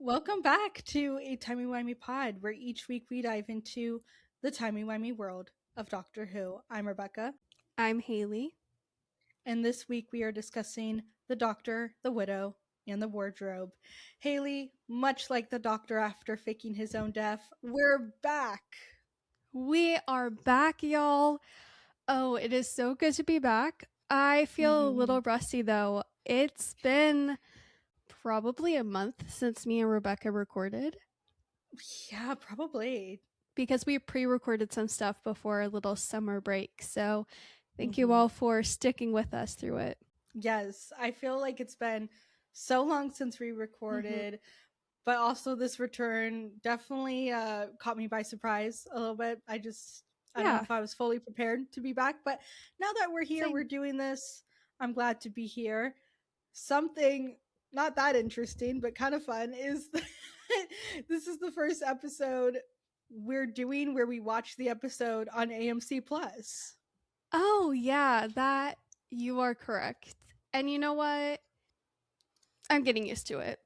Welcome back to a Timey Wimey Pod, where each week we dive into the timey wimey world of Doctor Who. I'm Rebecca, I'm Haley. and this week we are discussing the Doctor, the Widow, and the Wardrobe. Haley, much like the Doctor after faking his own death, we're back. We are back, y'all. Oh, it is so good to be back. I feel a Mhm. little rusty though. It's been probably a month since me and Rebecca recorded Yeah, probably. because we pre recorded some stuff before a little summer break. So thank you Mhm. all for sticking with us through it. Yes, I feel like it's been so long since we Mm-hmm. recorded. But also this return definitely caught me by surprise a little bit. I don't know Yeah, if I was fully prepared to be back, but now that we're here, we're same. doing this. I'm glad to be here. Something not that interesting, but kind of fun is this is the first episode we're doing where we watch the episode on AMC Plus. Oh, yeah, that you are correct. And you know what? I'm getting used to it.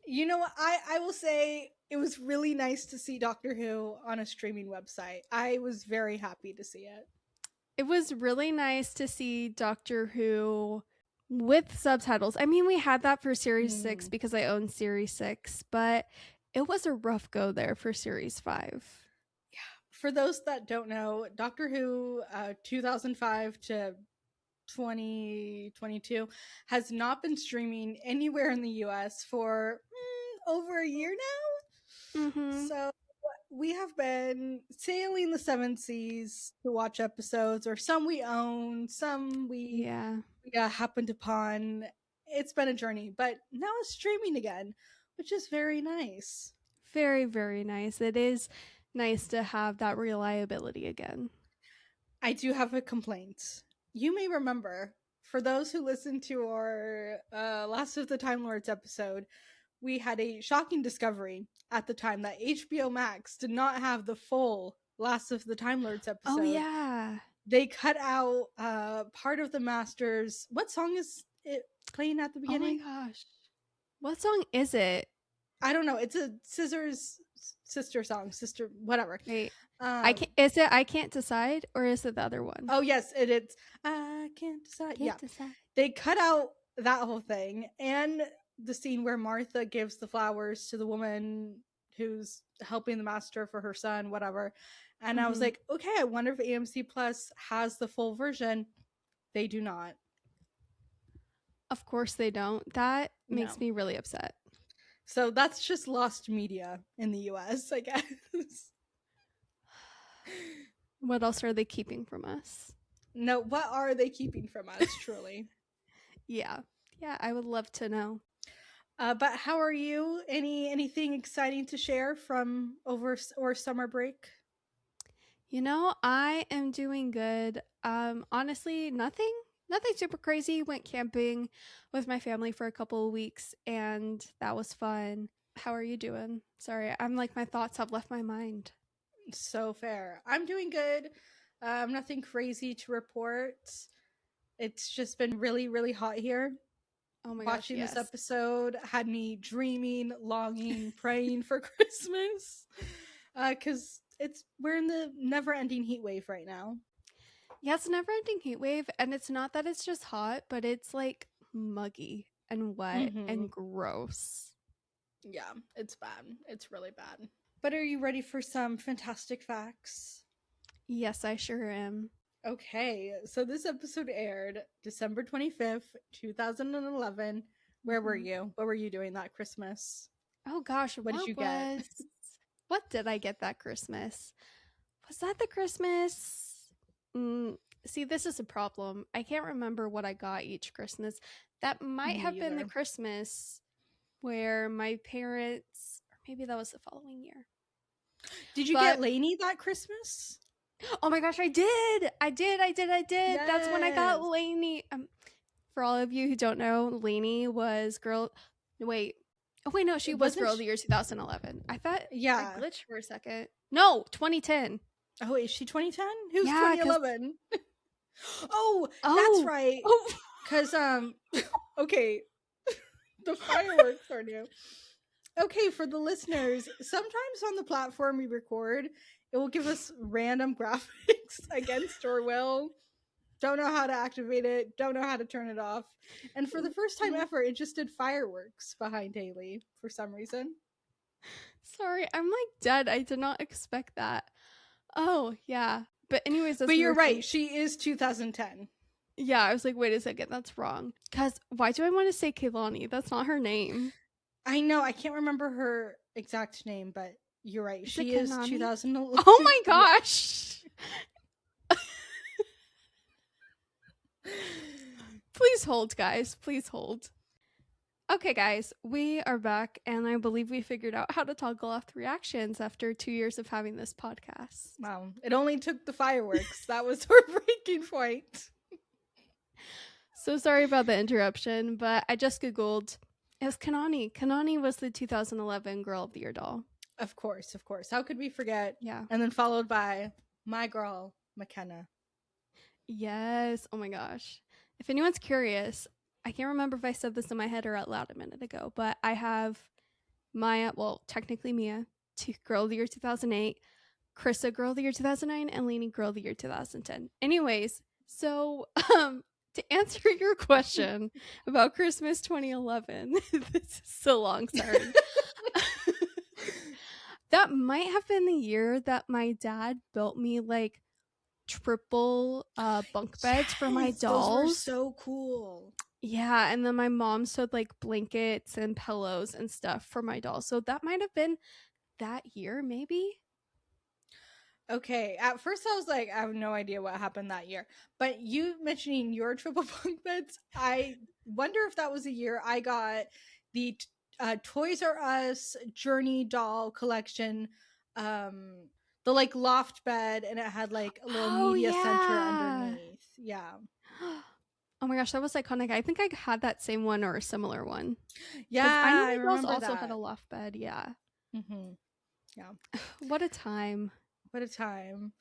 You know what? I will say it was really nice to see Doctor Who on a streaming website. I was very happy to see it. It was really nice to see Doctor Who with subtitles. I mean, we had that for Series 6 Mm. because I own Series 6, but it was a rough go there for Series 5. For those that don't know, Doctor Who 2005 to 2022 has not been streaming anywhere in the US for over a year now. Mm-hmm. So we have been sailing the seven seas to watch episodes, or some we own, some Yeah. we happened upon. It's been a journey, but now it's streaming again, which is very nice. Very, very nice. It is nice to have that reliability again. I do have a complaint. You may remember, for those who listened to our Last of the Time Lords episode, we had a shocking discovery at the time that HBO Max did not have the full Last of the Time Lords Oh, episode. yeah. They cut out part of the Masters. What song is it playing at the Oh, my beginning? gosh. What song is it? I don't know. It's a Scissors sister song, sister whatever. Wait. I Um, can't. Is it I Can't Decide or is it the other one? oh yes, it's I can't I decide. Yeah, can't decide. they cut out that whole thing and the scene where Martha gives the flowers to the woman who's helping the master for her son, whatever. And I was Mm-hmm. like, okay, I wonder if AMC Plus has the full version. They do not. Of course they don't. That makes No. me really upset. So that's just lost media in the US, I guess. What else are they keeping from us? No, what are they keeping from us, truly? Yeah. Yeah, I would love to know. But how are you? Anything exciting to share from over or summer break? You know, I am doing good. Honestly, nothing super crazy. Went camping with my family for a couple of weeks and that was fun. How are you doing? Sorry, I'm like my thoughts have left my mind. So fair. I'm doing good. Nothing crazy to report. It's just been really, really hot here. Oh my gosh, Watching this yes. episode had me dreaming, longing, praying for Christmas. Because we're in the never-ending heat wave right now. Yeah, it's a never-ending heat wave and it's not that it's just hot, but it's like muggy and wet Mm-hmm. and gross. Yeah, it's bad. It's really bad. But are you ready for some fantastic facts? Yes, I sure am. Okay, so this episode aired December 25th, 2011. Where were Mhm. you? What were you doing that Christmas? Oh gosh, What did you get? what did I get that Christmas? Was that the Christmas? Mm, see, this is a problem. I can't remember what I got each Christmas. That might Me have been the either. Christmas where my parents, or maybe that was the following year. Did you get But Lainey that Christmas? oh my gosh, I did. That's when I got Yes. Lainey. For all of you who don't know, Lainey was girl. Wait. Oh wait, no, she It was wasn't. girl of the year 2011. I thought I Yeah. glitched for a second. No, 2010. Oh, is she 2010? Who's Yeah, because 2011? Oh, that's oh right. oh Cause okay, the fireworks are new. Okay, for the listeners, sometimes on the platform we record, it will give us random graphics against our will. Don't know how to activate it, don't know how to turn it off. And for the first time ever, it just did fireworks behind Haley for some reason. Sorry, I'm like dead. I did not expect that. Oh, yeah. But anyways, as But we you're were right, saying, she is 2010. yeah, I was like, wait a second, that's wrong. Because why do I want to say Kehlani? That's not her name. I know, I can't remember her exact name, but you're right. Is it She is Kanani? 2011. Oh my Yeah. gosh. Please hold, guys. Please hold. Okay, guys, we are back, and I believe we figured out how to toggle off the reactions after 2 years of having this podcast. Wow. It only took the fireworks. That was her breaking point. So sorry about the interruption, but I just Googled. It was Kanani. Kanani was the 2011 Girl of the Year doll. Of course, of course. How could we forget? Yeah. And then followed by my girl, McKenna. Yes. Oh my gosh. If anyone's curious, I can't remember if I said this in my head or out loud a minute ago, but I have Maya, well, technically Mia, Girl of the Year 2008, Krista, Girl of the Year 2009, and Lainey, Girl of the Year 2010. Anyways, so to answer your question about Christmas 2011, this is so long, sorry. That might have been the year that my dad built me like triple bunk beds for my dolls. Those were so cool. Yeah, and then my mom sewed like blankets and pillows and stuff for my dolls. So that might have been that year, maybe. Okay, at first I was like, I have no idea what happened that year. But you mentioning your triple bunk beds, I wonder if that was a year I got the Toys R Us Journey doll collection, the like loft bed, and it had like a little media center underneath. Yeah. Oh my gosh, that was iconic. I think I had that same one or a similar one. Yeah, I know I my dolls remember also that. had a loft bed. Yeah. Mm-hmm. Yeah. What a time. What a time.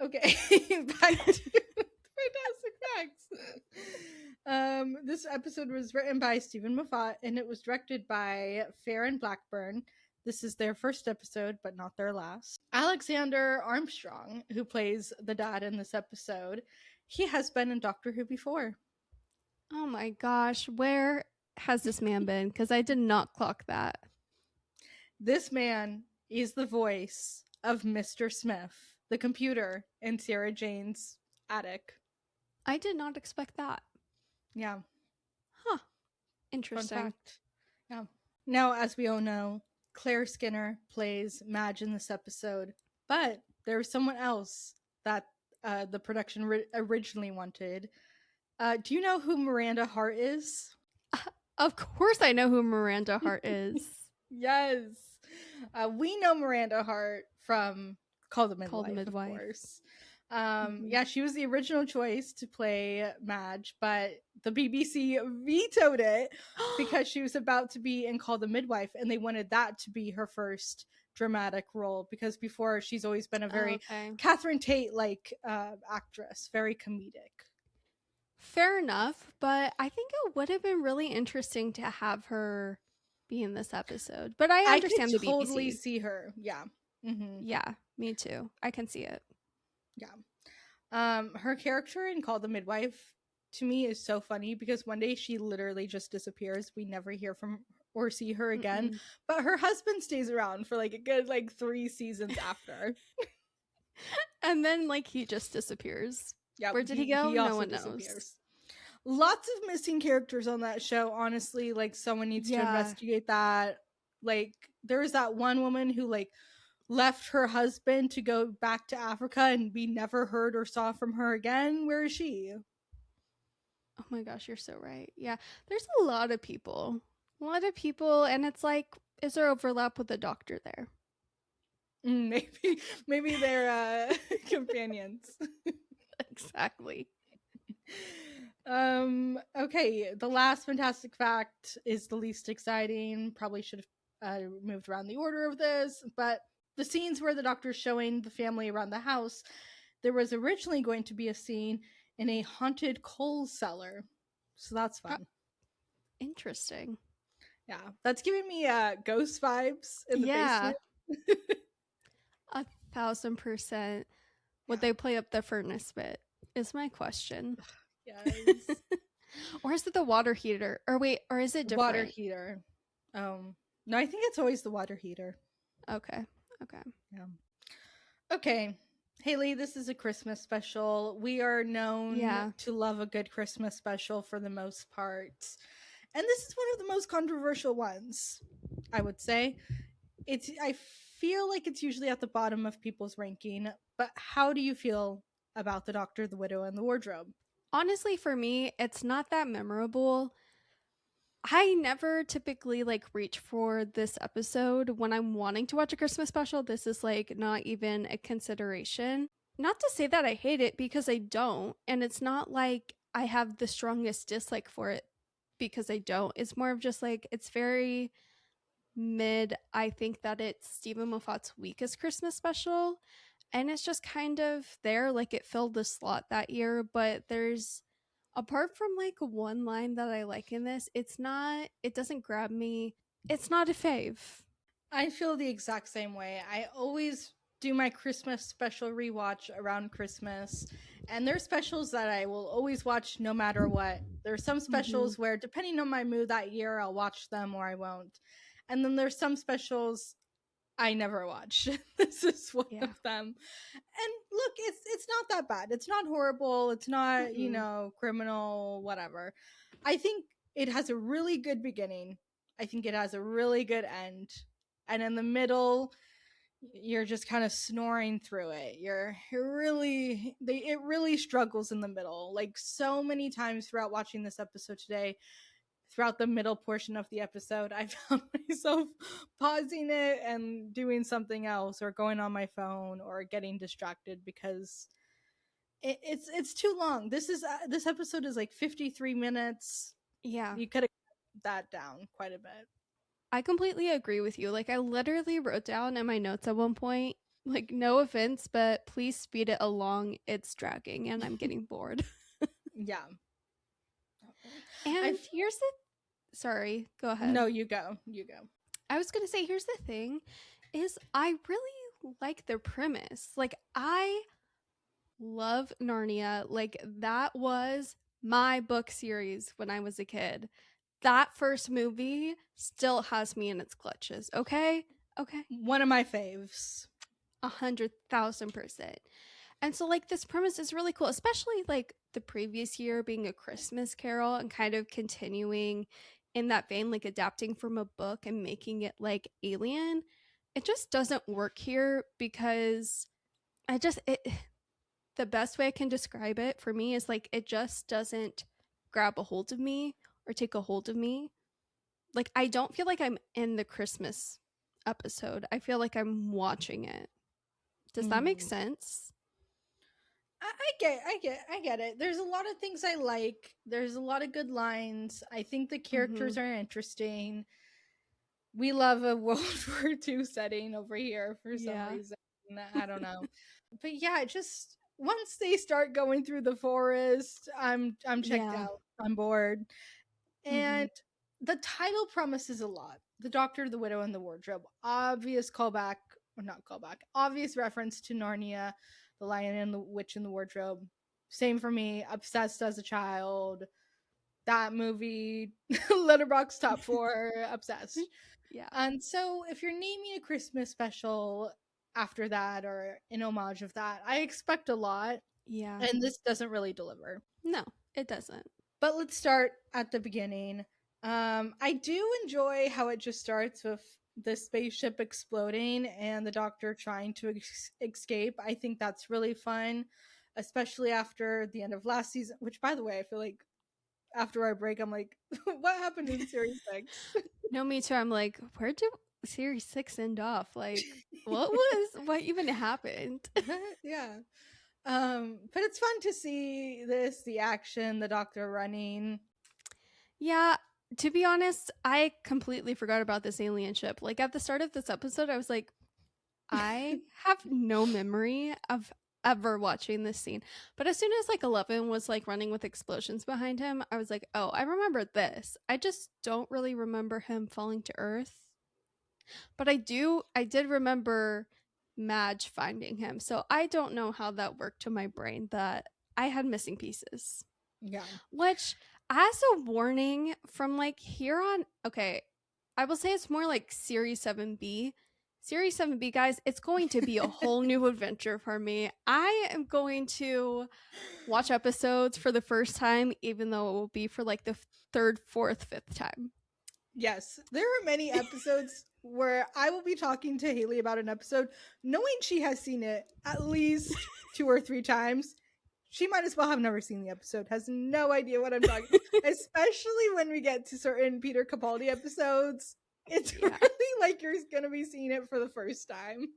Okay, back to Fantastic Facts. This episode was written by Stephen Moffat and it was directed by Farron Blackburn. This is their first episode, but not their last. Alexander Armstrong, who plays the dad in this episode, he has been in Doctor Who before. Oh my gosh, where has this man been? Because I did not clock that. This man is the voice of Mr. Smith, the computer in Sarah Jane's attic. I did not expect that. Yeah. Huh. Interesting. Fun fact. Yeah. Now, as we all know, Claire Skinner plays Madge in this episode, but there was someone else that the production originally wanted. Do you know who Miranda Hart is? Of course I know who Miranda Hart is. Yes. We know Miranda Hart from Call the Midwife, of course. Yeah, she was the original choice to play Madge, but the BBC vetoed it because she was about to be in Call the Midwife, and they wanted that to be her first dramatic role because before she's always been a very Catherine Tate-like actress, very comedic. Fair enough, but I think it would have been really interesting to have her be in this episode. But I understand could the totally BBC. see her. Yeah. Mm-hmm. Yeah, me too. I can see it. Yeah. Her character in Call the Midwife to me is so funny because one day she literally just disappears. We never hear from or see her again. But her husband stays around for like a good 3 seasons after. And then he just disappears. Yeah. Where did he go? No one knows. Disappears. Lots of missing characters on that show, honestly. Someone needs to investigate that. There was that one woman who left her husband to go back to Africa and we never heard or saw from her again. Where is she? Oh my gosh, you're so right. Yeah, there's a lot of people. And it's is there overlap with the doctor there? Maybe they're companions. Exactly. Okay, the last fantastic fact is the least exciting. Probably should have moved around the order of this, but the scenes where the doctor's showing the family around the house, there was originally going to be a scene in a haunted coal cellar. So that's fun. Interesting. Yeah, that's giving me ghost vibes in the Yeah, basement. 1,000%. Would Yeah. they play up the furnace bit? Is my question. Yes. Or is it the water heater? Or wait, or is it Water different? heater. No, I think it's always the water heater. Okay. Okay. Yeah. Okay. Haley, this is a Christmas special. We are known Yeah. to love a good Christmas special for the most part. And this is one of the most controversial ones, I would say. I feel like it's usually at the bottom of people's ranking, but how do you feel about The Doctor, the Widow, and the Wardrobe? Honestly, for me, it's not that memorable. I never typically like reach for this episode when I'm wanting to watch a Christmas special. This is like not even a consideration. Not to say that I hate it because I don't, and it's not like I have the strongest dislike for it because I don't. It's more of just like it's very mid. I think that it's Stephen Moffat's weakest Christmas special, and it's just kind of there. Like it filled the slot that year, but there's apart from like one line that I like in this, it doesn't grab me. It's not a fave. I feel the exact same way. I always do my Christmas special rewatch around Christmas, and there's specials that I will always watch no matter what. There's some Mm-hmm. specials where, depending on my mood that year, I'll watch them or I won't. And then there's some specials I never watch. This is one of Yeah. them. And look, it's not that bad. It's not horrible. It's not, Mm-mm. criminal, whatever. I think it has a really good beginning. I think it has a really good end. And in the middle, you're just kind of snoring through it. It really struggles in the middle. Like so many times throughout watching this episode today, throughout the middle portion of the episode, I found myself pausing it and doing something else or going on my phone or getting distracted because it's too long. This episode is like 53 minutes. Yeah. You could have cut that down quite a bit. I completely agree with you. Like I literally wrote down in my notes at one point, like no offense, but please speed it along. It's dragging and I'm getting bored. Yeah. I And here's the sorry, go ahead. No, you go. You go. I was going to say here's the thing is I really like the premise. Like I love Narnia. Like that was my book series when I was a kid. That first movie still has me in its clutches. Okay? Okay. One of my faves. 100,000%. And so, like, this premise is really cool, especially like the previous year being a Christmas Carol and kind of continuing in that vein, like adapting from a book and making it like Alien. It just doesn't work here because it the best way I can describe it for me is like it just doesn't grab a hold of me or take a hold of me. Like, I don't feel like I'm in the Christmas episode, I feel like I'm watching it. Does that make Mm. sense? I get it. There's a lot of things I like. There's a lot of good lines. I think the characters are interesting. We love a World War II setting over here for some Yeah. reason. I don't know. But yeah, just once they start going through the forest, I'm checked Yeah. out. I'm bored. Mm-hmm. And the title promises a lot. The Doctor, the Widow, and the Wardrobe. Obvious callback, or not callback, obvious reference to Narnia, The Lion and the Witch and the Wardrobe. Same for me. Obsessed as a child. That movie, Letterbox top 4, obsessed. Yeah. And so if you're naming a Christmas special after that or in homage of that, I expect a lot. Yeah. And this doesn't really deliver. No, it doesn't. But let's start at the beginning. I do enjoy how it just starts with the spaceship exploding and the Doctor trying to escape. I think that's really fun, especially after the end of last season, which, by the way, I feel like after our break, I'm like, what happened in series 6? No, me too. I'm like, where did series 6 end off? Like, what even happened? Yeah. But it's fun to see the action, the Doctor running. Yeah, to be honest, I completely forgot about this alien ship. Like, at the start of this episode, I was like, I have no memory of ever watching this scene. But as soon as like 11 was like running with explosions behind him, I was like, oh, I remember this. I just don't really remember him falling to earth. But I did remember Madge finding him. So I don't know how that worked to my brain that I had missing pieces. Yeah. Which, as a warning from like here on, okay, I will say it's more like Series 7B. Series 7B, guys, it's going to be a whole new adventure for me. I am going to watch episodes for the first time, even though it will be for like the third, fourth, fifth time. Yes, there are many episodes where I will be talking to Haley about an episode, knowing she has seen it at least 2 or 3 times. She might as well have never seen the episode, has no idea what I'm talking, especially when we get to certain Peter Capaldi episodes. It's Yeah. really like you're going to be seeing it for the first time.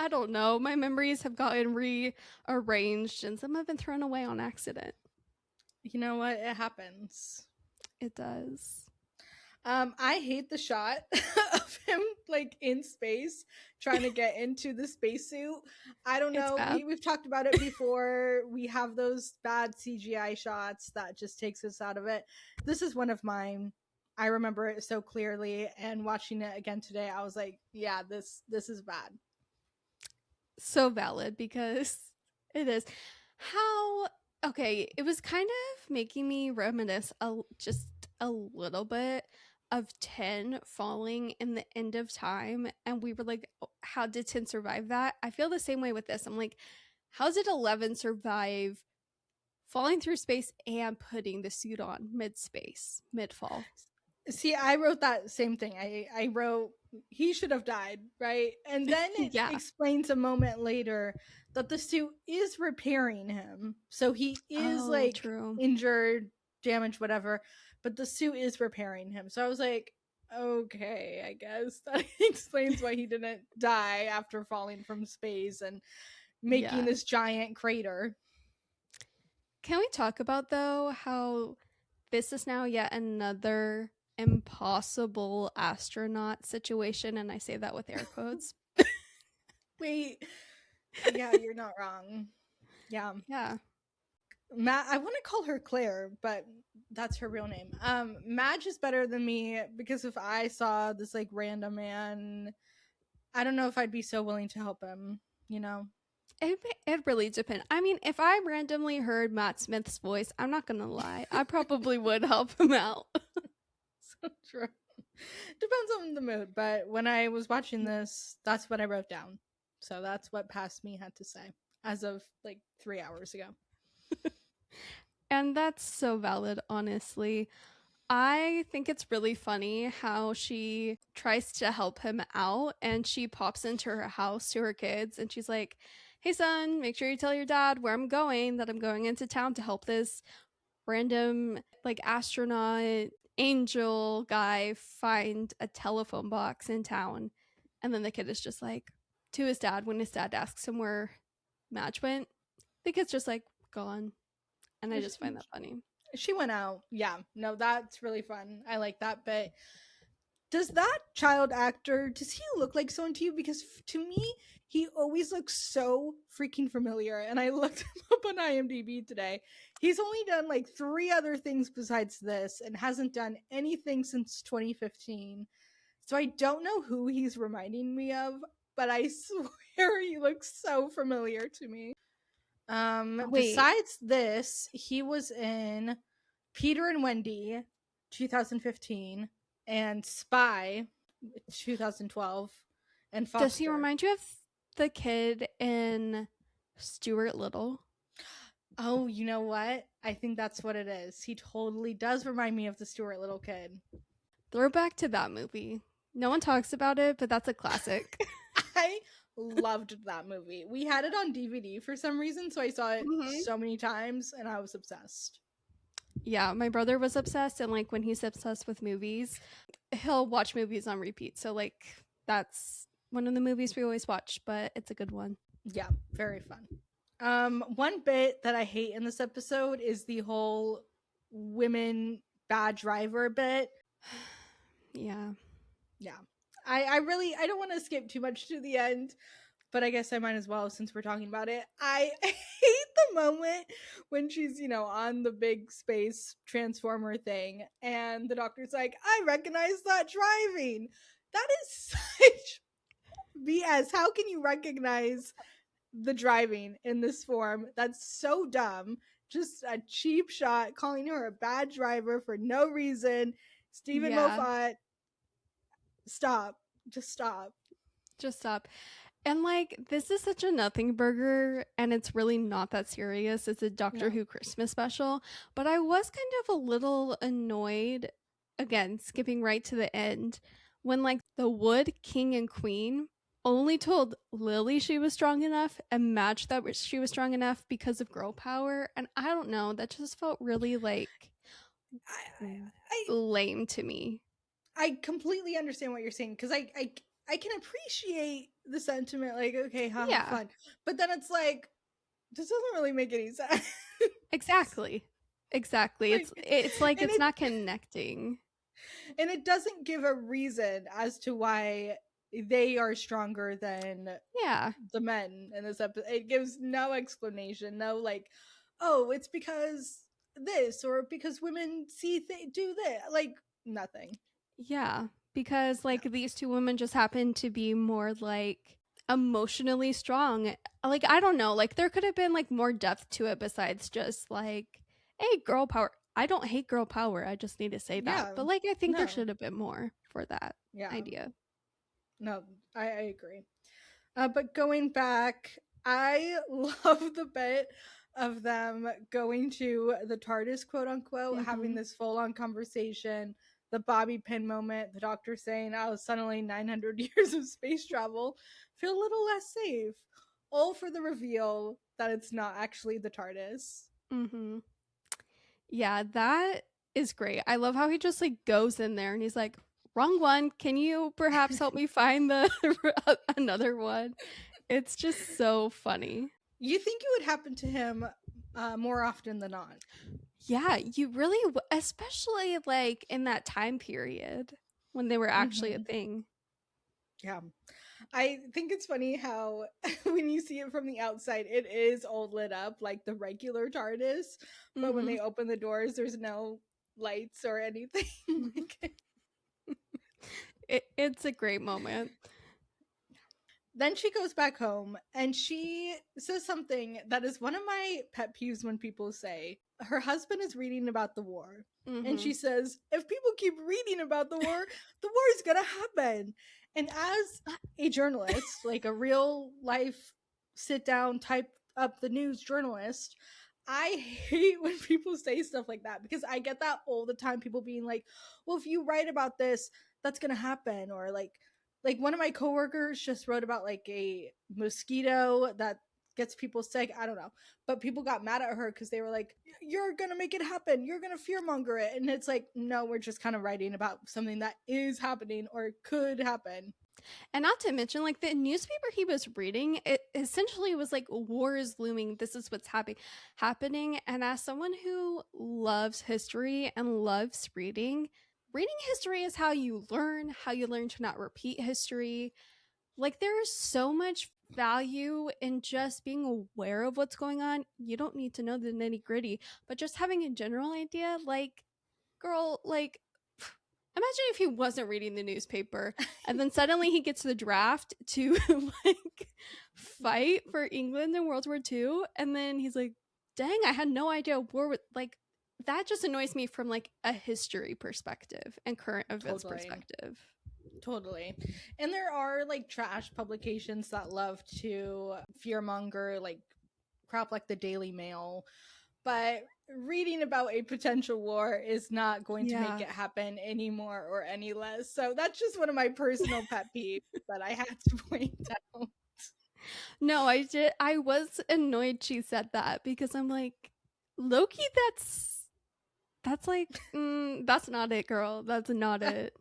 I don't know. My memories have gotten rearranged and some have been thrown away on accident. You know what? It happens. It does. I hate the shot of him like in space trying to get into the spacesuit. I don't know. We've talked about it before. We have those bad CGI shots that just takes us out of it. This is one of mine. I remember it so clearly, and watching it again today, I was like, yeah, this is bad. So valid, because it is. Okay, it was kind of making me reminisce just a little bit of 10 falling in the end of time, and we were like, how did 10 survive that? I feel the same way with this. I'm like, how did 11 survive falling through space and putting the suit on mid-space, mid-fall? See, I wrote that same thing. I wrote he should have died, right? And then it explains a moment later that the suit is repairing him. So he is injured, damaged, whatever, but the suit is repairing him. So I was like, okay, I guess that explains why he didn't die after falling from space and making this giant crater. Can we talk about, though, how this is now yet another impossible astronaut situation, and I say that with air quotes. Wait. Yeah, you're not wrong. Yeah. Matt, I want to call her Claire, but that's her real name. Madge is better than me because if I saw this like random man, I don't know if I'd be so willing to help him, you know? It really depends. I mean, if I randomly heard Matt Smith's voice, I'm not gonna lie, I probably would help him out. So true. Depends on the mood, but when I was watching this, that's what I wrote down. So that's what Past Me had to say as of like 3 hours ago. And that's so valid, honestly. I think it's really funny how she tries to help him out, and she pops into her house to her kids and she's like, hey son, make sure you tell your dad where I'm going, that I'm going into town to help this random like astronaut angel guy find a telephone box in town. And then the kid is just like, to his dad, when his dad asks him where Madge went, the kid's just like, gone. And I just find that funny. She went out. Yeah, no, that's really fun. I like that. But does that child actor, does he look like someone to you? Because to me, he always looks so freaking familiar. And I looked him up on IMDb today. He's only done like 3 other things besides this and hasn't done anything since 2015. So I don't know who he's reminding me of, but I swear he looks so familiar to me. Besides this, he was in Peter and Wendy 2015 and Spy 2012 and Foster. Does he remind you of the kid in Stuart Little? Oh, you know what? I think that's what it is. He totally does remind me of the Stuart Little kid. Throwback to that movie. No one talks about it, but that's a classic. I loved that movie. We had it on DVD for some reason, so I saw it so many times and I was obsessed. Yeah, my brother was obsessed, and like when he's obsessed with movies, he'll watch movies on repeat. So like that's one of the movies we always watch, but it's a good one. Yeah, very fun. One bit that I hate in this episode is the whole women bad driver bit. Yeah. I don't want to skip too much to the end, but I guess I might as well since we're talking about it. I hate the moment when she's, on the big space transformer thing and the doctor's like, I recognize that driving. That is such BS. How can you recognize the driving in this form? That's so dumb. Just a cheap shot calling her a bad driver for no reason. Stephen Yeah, Moffat, stop. Just stop. just stop. And like, this is such a nothing burger, and it's really not that serious. It's a Doctor No. Who Christmas special, but I was kind of a little annoyed, again, skipping right to the end, when like the Wood King and Queen only told Lily she was strong enough and Madge that she was strong enough because of girl power. And I don't know, that just felt really like I, I, lame to me. I completely understand what you're saying because I can appreciate the sentiment, like, okay, haha, Yeah, fun. But then it's like, this doesn't really make any sense. exactly. Exactly. Like, It's like and it's not connecting. it doesn't give a reason as to why they are stronger than Yeah. the men in this episode. It gives no explanation, no like, oh, it's because this or because women do this, like nothing. Yeah, because No. like these two women just happen to be more like emotionally strong. Like I don't know, like there could have been like more depth to it besides just like, hey, girl power. I don't hate girl power. I just need to say that. Yeah, But like I think there no, should have been more for that yeah, idea. no, I agree. But going back, I love the bit of them going to the TARDIS, quote unquote, having Mhm. this full on conversation. The Bobby Pin moment, the doctor saying, oh, suddenly 900 years of space travel feel a little less safe. All for the reveal that it's not actually the TARDIS. Mhm. Yeah, that is great. I love how he just like goes in there and he's like, "Wrong one. Can you perhaps help me find the another one?" It's just so funny. You think it would happen to him more often than not? Yeah, you really, especially like in that time period when they were actually a Mm-hmm. thing. Yeah. I think it's funny how when you see it from the outside, it is all lit up like the regular TARDIS, but when Hmm. they open the doors, there's no lights or anything. Like, It's a great moment. then she goes back home and she says something that is one of my pet peeves when people say her husband is reading about the war. And Hmm. she says, if people keep reading about the war is going to happen. And as a journalist, like a real life sit down, type up the news journalist, I hate when people say stuff like that because I get that all the time. People being like, well, if you write about this, that's going to happen. Or like one of my coworkers just wrote about like a mosquito that gets people sick. I don't know. But people got mad at her because they were like, you're going to make it happen. You're going to fearmonger it. And it's like, no, we're just kind of writing about something that is happening or could happen. And not to mention, like the newspaper he was reading, it essentially was like war is looming. This is what's happening. And as someone who loves history and loves reading history is how you learn to not repeat history. Like there is so much value in just being aware of what's going on. You don't need to know the nitty gritty, but just having a general idea, like, girl, like, imagine if he wasn't reading the newspaper and then suddenly he gets the draft to like fight for England in World War II. And then he's like, dang, I had no idea war was like, that just annoys me from like a history perspective and current events Totally. perspective. Totally. And there are like trash publications that love to fearmonger like crap like the Daily Mail, but reading about a potential war is not going to make Yeah. it happen any more or any less. So that's just one of my personal pet peeves that I had to point out. No, I was annoyed she said that because I'm like, Loki, that's like, that's not it, girl. That's not it.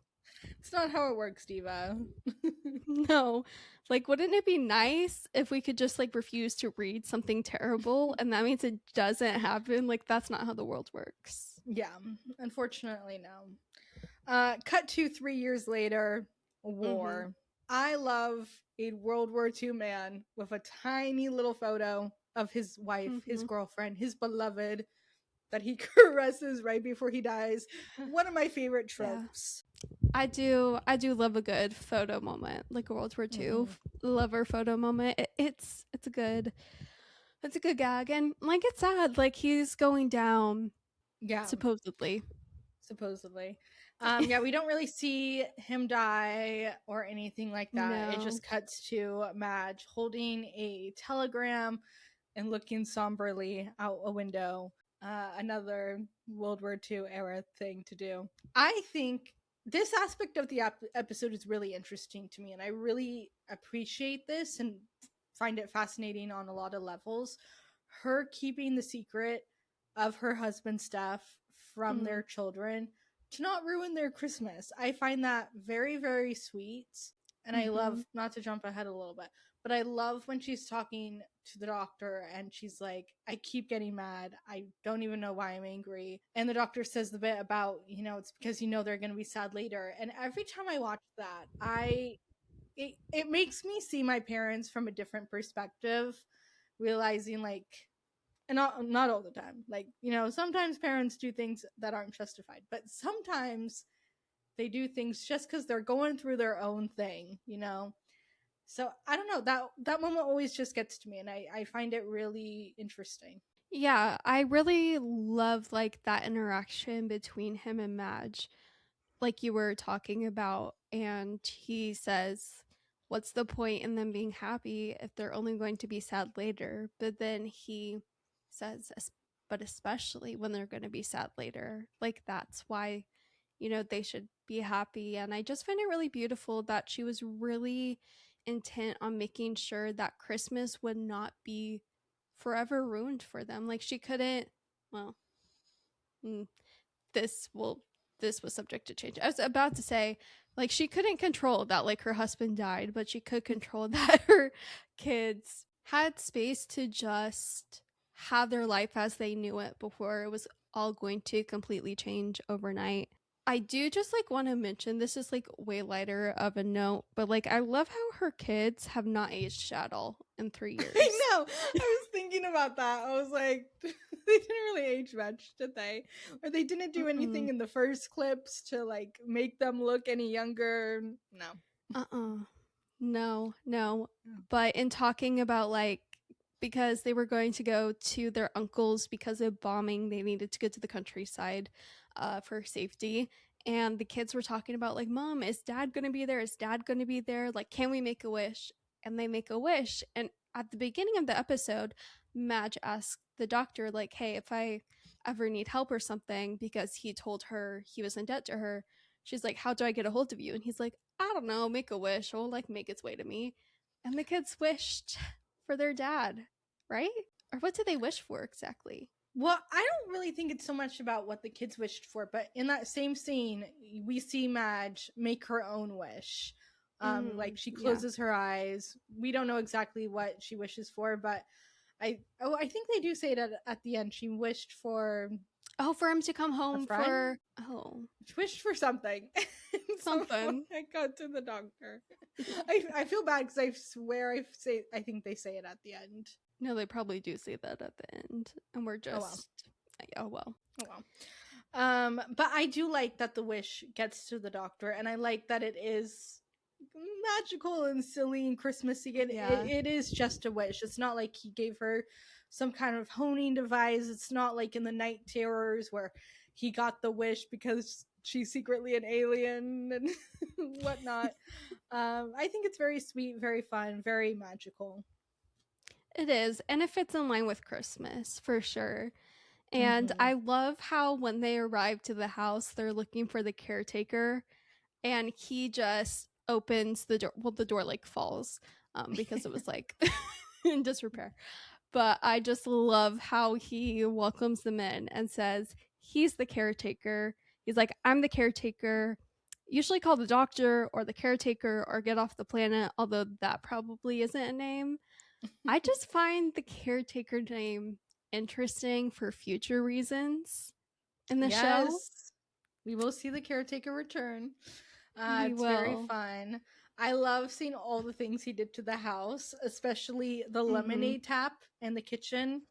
It's not how it works, Diva. No. Like, wouldn't it be nice if we could just like refuse to read something terrible and that means it doesn't happen? Like, that's not how the world works. Yeah, unfortunately, no. Cut to 3 years later, Mm-hmm. war. I love a World War II man with a tiny little photo of his wife, his Mm-hmm. girlfriend, his beloved that he caresses right before he dies. One of my favorite Yeah. tropes. I do love a good photo moment, like a World War II Hmm. lover photo moment. It's a good gag, and like it's sad, like he's going down Yeah, supposedly. supposedly. Yeah, we don't really see him die or anything like that. It No. just cuts to Madge holding a telegram and looking somberly out a window. Another World War II era thing to do. I think this aspect of the episode is really interesting to me, and I really appreciate this and find it fascinating on a lot of levels. Her keeping the secret of her husband's death from Mm-hmm. their children to not ruin their Christmas. I find that very, very sweet. And I Mm-hmm. love, not to jump ahead a little bit, but I love when she's talking to the doctor and she's like, I keep getting mad. I don't even know why I'm angry. And the doctor says the bit about, it's because they're going to be sad later. And every time I watch that, it makes me see my parents from a different perspective, realizing like, and not all the time. Like, sometimes parents do things that aren't justified, but sometimes they do things just because they're going through their own thing. So I don't know, that moment always just gets to me, and I find it really interesting. Yeah, I really love like that interaction between him and Madge, like you were talking about. And he says, what's the point in them being happy if they're only going to be sad later? But then he says, but especially when they're going to be sad later. Like that's why, they should be happy. And I just find it really beautiful that she was really intent on making sure that Christmas would not be forever ruined for them. Like she couldn't, well, mm, this will this was subject to change. I was about to say, like, she couldn't control that like her husband died, but she could control that her kids had space to just have their life as they knew it before it was all going to completely change overnight. I do just like want to mention, this is like way lighter of a note, but like I love how her kids have not aged at all in 3 years. I know. I was thinking about that. I was like, they didn't really age much, did they? Or they didn't do anything Mm-mm. in the first clips to like make them look any younger. No. Uh-uh. No, no. Oh. But in talking about like, because they were going to go to their uncle's because of bombing, they needed to go to the countryside for safety. And the kids were talking about like, Mom, is Dad going to be there? Is Dad going to be there? Like, can we make a wish? And they make a wish. And at the beginning of the episode, Madge asked the doctor like, hey, if I ever need help or something, because he told her he was in debt to her, she's like, how do I get a hold of you? And he's like, I don't know, make a wish. It'll like make its way to me. And the kids wished for their dad, right? Or what did they wish for exactly? Well, I don't really think it's so much about what the kids wished for, but in that same scene, we see Madge make her own wish. Like she Yeah. closes her eyes. We don't know exactly what she wishes for, but I think they do say it at the end. She wished for Oh, for him to come a home friend. for She wished for something. something. I got to the doctor. I feel bad because I swear I think they say it at the end. No, they probably do say that at the end, and we're Oh well. just oh well. Oh well. But I do like that the wish gets to the doctor, and I like that it is magical and silly and Christmassy. Yeah. It is just a wish. It's not like he gave her some kind of honing device. It's not like in the Night Terrors where he got the wish because she's secretly an alien and whatnot. I think it's very sweet, very fun, very magical. It is, and it fits in line with Christmas for sure. And Mm-hmm. I love how when they arrive to the house, they're looking for the caretaker, and he just opens the door. Well, the door like falls because it was like in disrepair. But I just love how he welcomes them in and says he's the caretaker. He's like, I'm the caretaker. Usually call the doctor or the caretaker or get off the planet, although that probably isn't a name. I just find the caretaker name interesting for future reasons in the show. Yes, we will see the caretaker return. We It's very will. fun. I love seeing all the things he did to the house, especially the Mm-hmm. lemonade tap in the kitchen.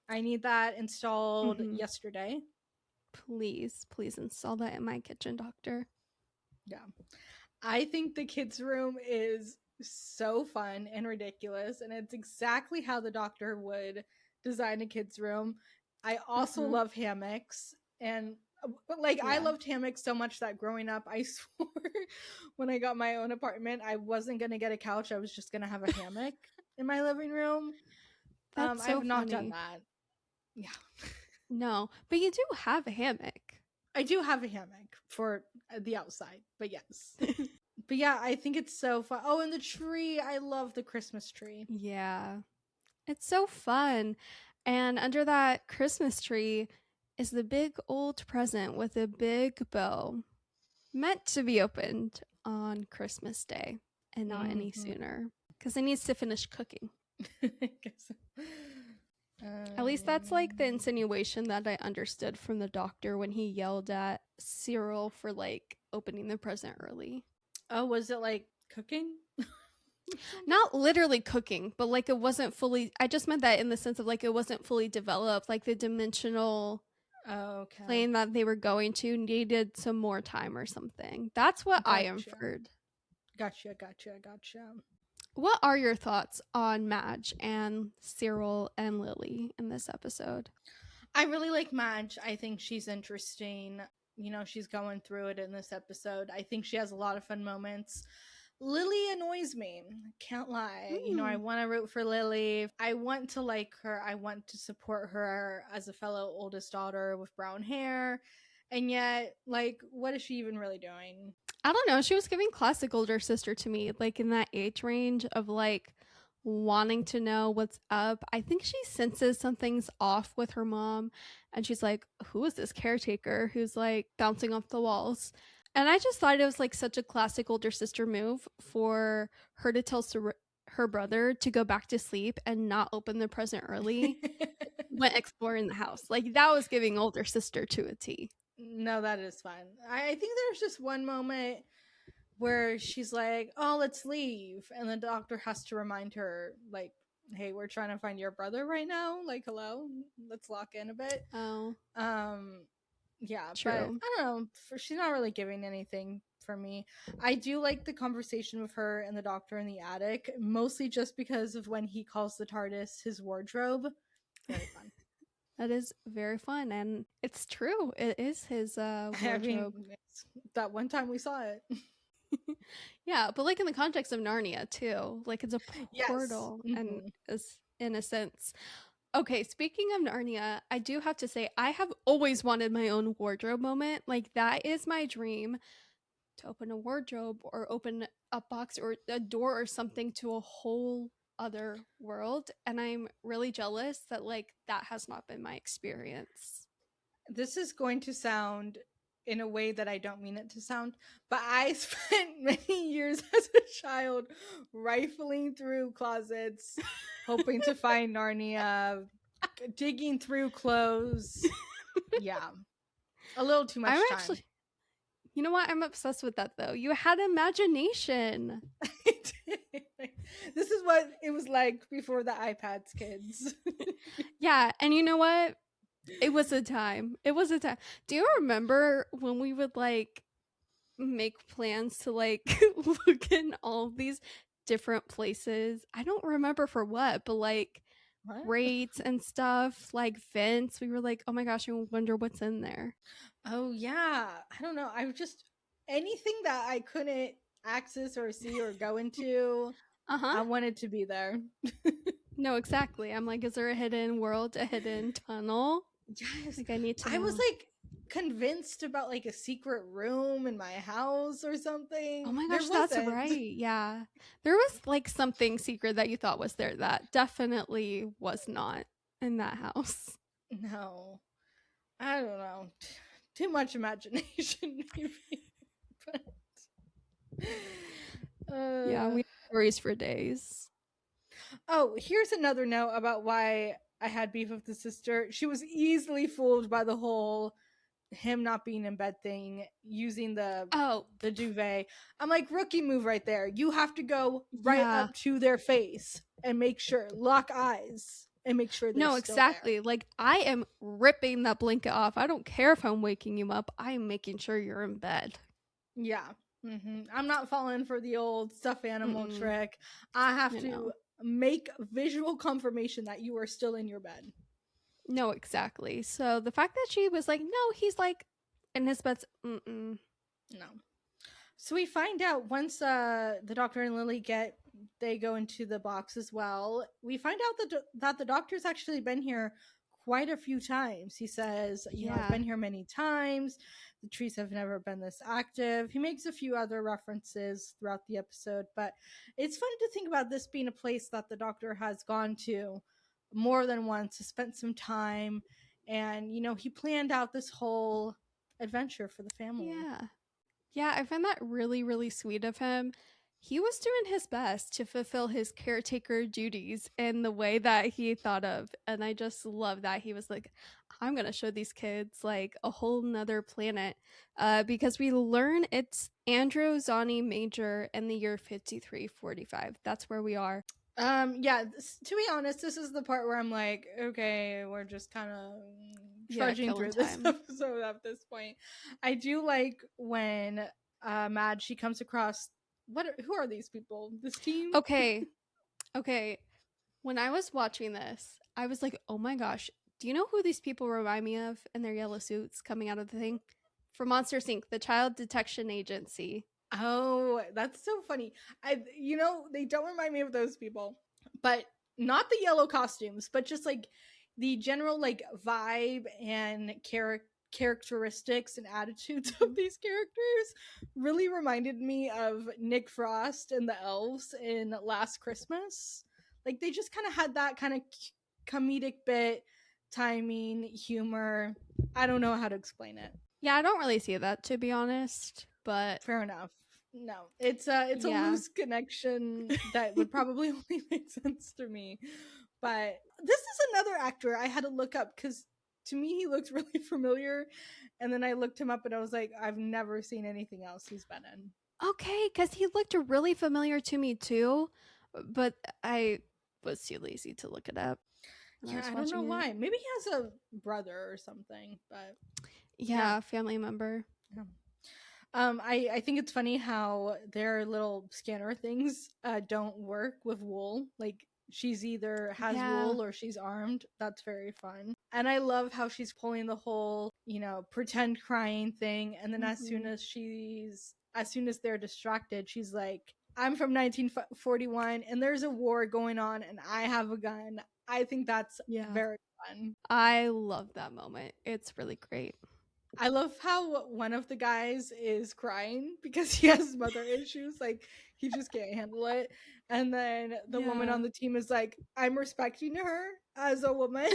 I need that installed Mm-hmm. yesterday. Please install that in my kitchen, doctor. Yeah. I think the kids' room is so fun and ridiculous, and it's exactly how the doctor would design a kids' room. I also Mm-hmm. love hammocks, and like I Yeah. loved hammocks so much that growing up, I swore when I got my own apartment, I wasn't gonna get a couch. I was just gonna have a hammock in my living room. That's I so have not done funny. that. Yeah, No, but you do have a hammock. I do have a hammock for the outside, but yes. But yeah, I think it's so fun. Oh, and the tree. I love the Christmas tree. Yeah. It's so fun. And under that Christmas tree is the big old present with a big bow, meant to be opened on Christmas Day and not any sooner because it needs to finish cooking. At least that's like the insinuation that I understood from the doctor when he yelled at Cyril for like opening the present early. Oh, was it like cooking? Not literally cooking, but like it wasn't fully. I just meant that in the sense of like it wasn't fully developed. Like the dimensional Okay. plane that they were going to needed some more time or something. That's what I inferred. Gotcha. What are your thoughts on Madge and Cyril and Lily in this episode? I really like Madge. I think she's interesting. You know, she's going through it in this episode. I think she has a lot of fun moments. Lily annoys me. Can't lie. You know, I want to root for Lily. I want to like her. I want to support her as a fellow oldest daughter with brown hair. And yet, like, what is she even really doing? I don't know. She was giving classic older sister to me, like in that age range of like wanting to know what's up. I think she senses something's off with her mom, and she's like, who is this caretaker who's like bouncing off the walls? And I just thought it was like such a classic older sister move for her to tell her brother to go back to sleep and not open the present early. Went exploring the house. Like that was giving older sister to a T. No, that is fun. I think there's just one moment where she's like, "Oh, let's leave," and the doctor has to remind her, like, "Hey, we're trying to find your brother right now. Like, hello, let's lock in a bit." Oh, Yeah, true. but I don't know. She's not really giving anything for me. I do like the conversation with her and the doctor in the attic, mostly just because of when he calls the TARDIS his wardrobe. Very fun. That is very fun, and it's true. It is his wardrobe. I mean, that one time we saw it. Yeah, but like in the context of Narnia too, like it's a portal, Yes. and is in a sense. Okay, speaking of Narnia, I do have to say I have always wanted my own wardrobe moment. Like that is my dream, to open a wardrobe or open a box or a door or something to a whole other world, and I'm really jealous that like that has not been my experience. This is going to sound in a way that I don't mean it to sound, but I spent many years as a child rifling through closets, hoping to find Narnia, digging through clothes. Yeah. A little too much I'm time. actually, you know what? I'm obsessed with that though. You had imagination. This is what it was like before the iPads, kids. Yeah, and you know what? It was a time. It was a time. Do you remember when we would like make plans to like look in all these different places? I don't remember for what, but like What? rates and stuff, like vents. We were like, oh my gosh, I wonder what's in there. Oh yeah. I don't know. I was just anything that I couldn't access or see or go into, I wanted to be there. No, exactly. I'm like, is there a hidden world, a hidden tunnel? Yes. Like I need to know. I was like convinced about like a secret room in my house or something. Oh my gosh, that's right. Yeah. There was like something secret that you thought was there that definitely was not in that house. No. I don't know. Too much imagination, maybe. Yeah, we have stories for days. Oh, here's another note about why I had beef with the sister. She was easily fooled by the whole him not being in bed thing, using the Oh, duvet. I'm like, rookie move right there. You have to go right yeah. up to their face and make sure, lock eyes and make sure they're No, still there. exactly. Like, I am ripping that blanket off. I don't care if I'm waking you up. I am making sure you're in bed. Yeah. I'm not falling for the old stuffed animal Mm-mm. trick. I have I to know. make visual confirmation that you are still in your bed. No, exactly. So the fact that she was like, no, he's like in his bed's, mm-mm. No. So we find out once the doctor and Lily they go into the box as well. We find out that the doctor's actually been here quite a few times. He says, I've Yeah. been here many times. The trees have never been this active. He makes a few other references throughout the episode, but it's fun to think about this being a place that the doctor has gone to more than once, has spent some time, and he planned out this whole adventure for the family. Yeah. Yeah, I find that really, really sweet of him. He was doing his best to fulfill his caretaker duties in the way that he thought of. And I just love that he was like, I'm going to show these kids like a whole nother planet. Because we learn it's Androzani Major in the year 5345. That's where we are. Yeah, to be honest, this is the part where I'm like, okay, we're just kind of trudging killing through this time. episode at this point. I do like when Mad she comes across who are these people? This team? Okay. Okay. When I was watching this, I was like, oh my gosh, do you know who these people remind me of in their yellow suits coming out of the thing? For Monsters Inc., the Child Detection Agency. Oh, that's so funny. They don't remind me of those people, but not the yellow costumes, but just like the general like vibe and characteristics and attitudes of these characters really reminded me of Nick Frost and the elves in Last Christmas. Like they just kind of had that kind of comedic bit, timing, humor. I don't know how to explain it. Yeah, I don't really see that, to be honest, but Fair enough. No, it's a yeah. loose connection that would probably only make sense to me. But this is another actor I had to look up because to me he looked really familiar, and then I looked him up and I was like, I've never seen anything else he's been in. Okay, because he looked really familiar to me too, but I was too lazy to look it up. Yeah, I don't know why. Maybe he has a brother or something, but yeah, family member. yeah. I think it's funny how their little scanner things don't work with wool. Like she's either has wool or she's armed. That's very fun. And I love how she's pulling the whole, pretend crying thing. And then as soon as they're distracted, she's like, I'm from 1941 and there's a war going on and I have a gun. I think that's very fun. I love that moment. It's really great. I love how one of the guys is crying because he has mother issues. Like, he just can't handle it. And then the woman on the team is like, I'm respecting her as a woman.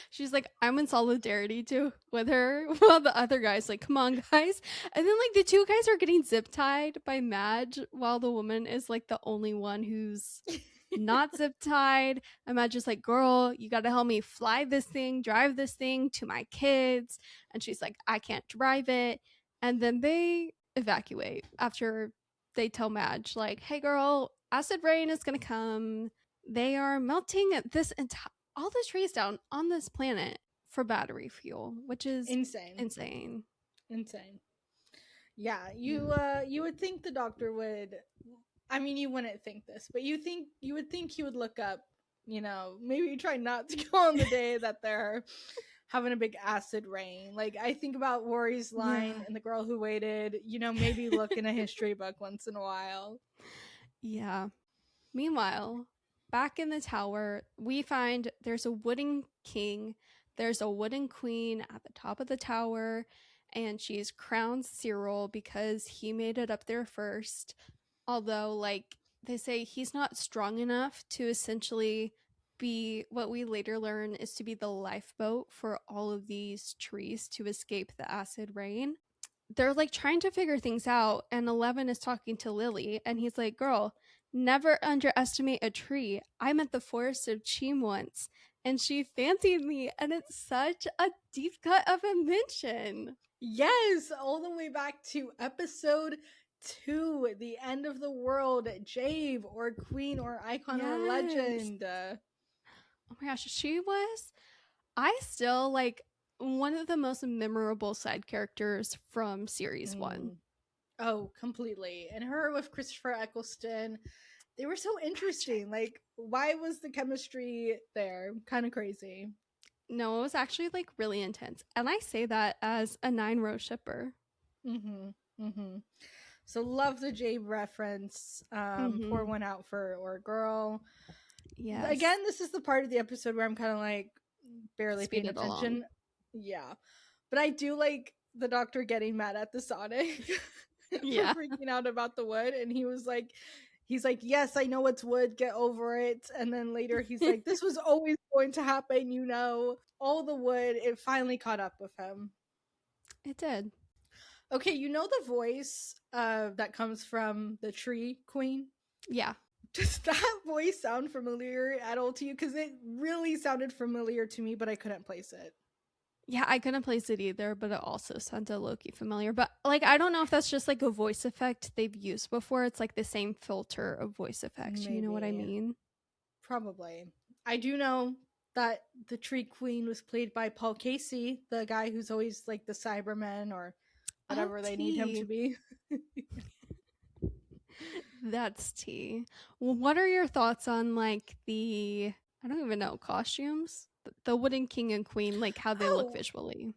She's like, I'm in solidarity too with her. While the other guy's like, come on, guys. And then, like, the two guys are getting zip tied by Madge while the woman is like the only one who's not zip tied. And Madge is like, girl, you gotta help me fly this thing, drive this thing to my kids. And she's like, I can't drive it. And then they evacuate after they tell Madge, like, hey, girl, acid rain is gonna come. They are melting all the trees down on this planet for battery fuel, which is insane. Yeah, you would think the doctor would. I mean, you wouldn't think this, but you would think he would look up. Maybe try not to go on the day that they're having a big acid rain. Like I think about Rory's line in The Girl Who Waited. Maybe look in a history book once in a while. Yeah. Meanwhile, back in the tower, we find there's a wooden king, there's a wooden queen at the top of the tower, and she's crowned Cyril because he made it up there first. Although, like, they say he's not strong enough to essentially be what we later learn is to be the lifeboat for all of these trees to escape the acid rain. They're like trying to figure things out, and 11 is talking to Lily, and he's like, girl, never underestimate a tree. I'm at the Forest of Cheam once, and she fancied me, and it's such a deep cut of a mention. Yes, all the way back to episode 2, the end of the world, Jave or Queen or Icon or Yes. Legend. Oh my gosh, she was. I still like one of the most memorable side characters from series 1. Oh, completely. And her with Christopher Eccleston, they were so interesting. Like, why was the chemistry there? Kind of crazy. No, it was actually like really intense. And I say that as a 9-row shipper. So love the Jade reference. Pour one out for or girl. Yes. Again, this is the part of the episode where I'm kind of like barely Speed paying it attention. along. Yeah. But I do like the doctor getting mad at the Sonic for freaking out about the wood. And he's like, yes, I know it's wood, get over it. And then later he's like, this was always going to happen, you know. All the wood, it finally caught up with him. It did. Okay, you know the voice that comes from the tree queen? Yeah. Does that voice sound familiar at all to you? Because it really sounded familiar to me, but I couldn't place it. Yeah, I couldn't place it either, but it also sounded low-key familiar. But like, I don't know if that's just like a voice effect they've used before. It's like the same filter of voice effects. Maybe. You know what I mean? Probably. I do know that the tree queen was played by Paul Casey, the guy who's always like the Cyberman or whatever they need him to be. That's tea. Well, what are your thoughts on like I don't even know, costumes? The wooden king and queen, like how they look visually.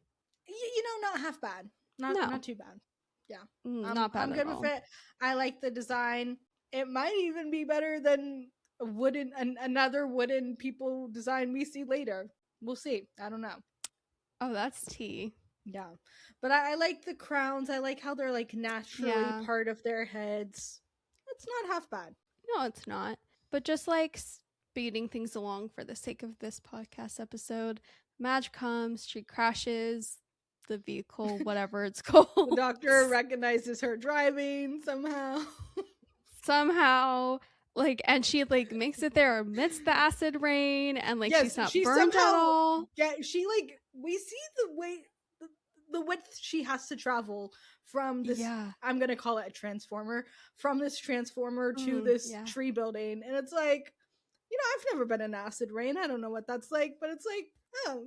You know, not half bad. Not too bad. Yeah. Not bad I'm good with it. I like the design. It might even be better than another wooden people design we see later. We'll see. I don't know. Oh, that's tea. Yeah. But I like the crowns. I like how they're like naturally part of their heads. It's not half bad. No, it's not. But just like speeding things along for the sake of this podcast episode, Madge comes, she crashes the vehicle, whatever it's called. The doctor recognizes her driving somehow. Like, and she like makes it there amidst the acid rain, and like she's not burned at all. Yeah, she like we see the width she has to travel from this. Yeah. I'm gonna call it a transformer, from this transformer to this tree building, and it's like, you know, I've never been in acid rain. I don't know what that's like, but it's like, oh,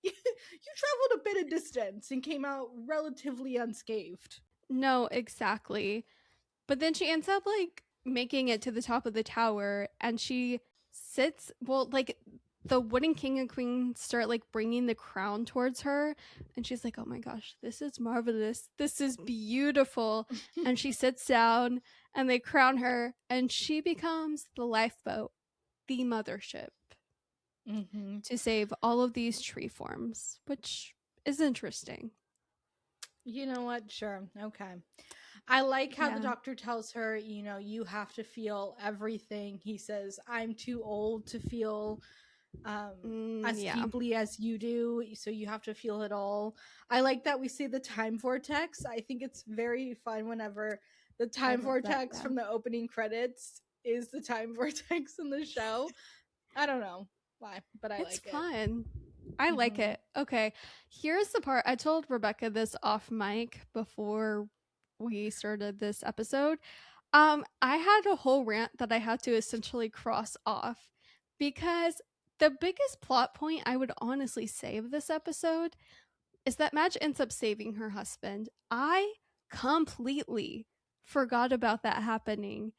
you traveled a bit of distance and came out relatively unscathed. No, exactly. But then she ends up like making it to the top of the tower, and she sits, well, like the wooden king and queen start like bringing the crown towards her, and she's like, oh my gosh, this is marvelous, this is beautiful. And she sits down and they crown her, and she becomes the lifeboat, the mothership, to save all of these tree forms, which is interesting. You know what? Sure. Okay. I like how the doctor tells her, you know, you have to feel everything. He says, I'm too old to feel as deeply as you do, so you have to feel it all. I like that we see the time vortex. I think it's very fun whenever the time vortex from the opening credits is the time vortex in the show. I don't know why, but I like it. It's fun. I like it. Okay, here's the part. I told Rebecca this off mic before we started this episode. I had a whole rant that I had to essentially cross off, because the biggest plot point I would honestly say of this episode is that Madge ends up saving her husband. I completely forgot about that happening.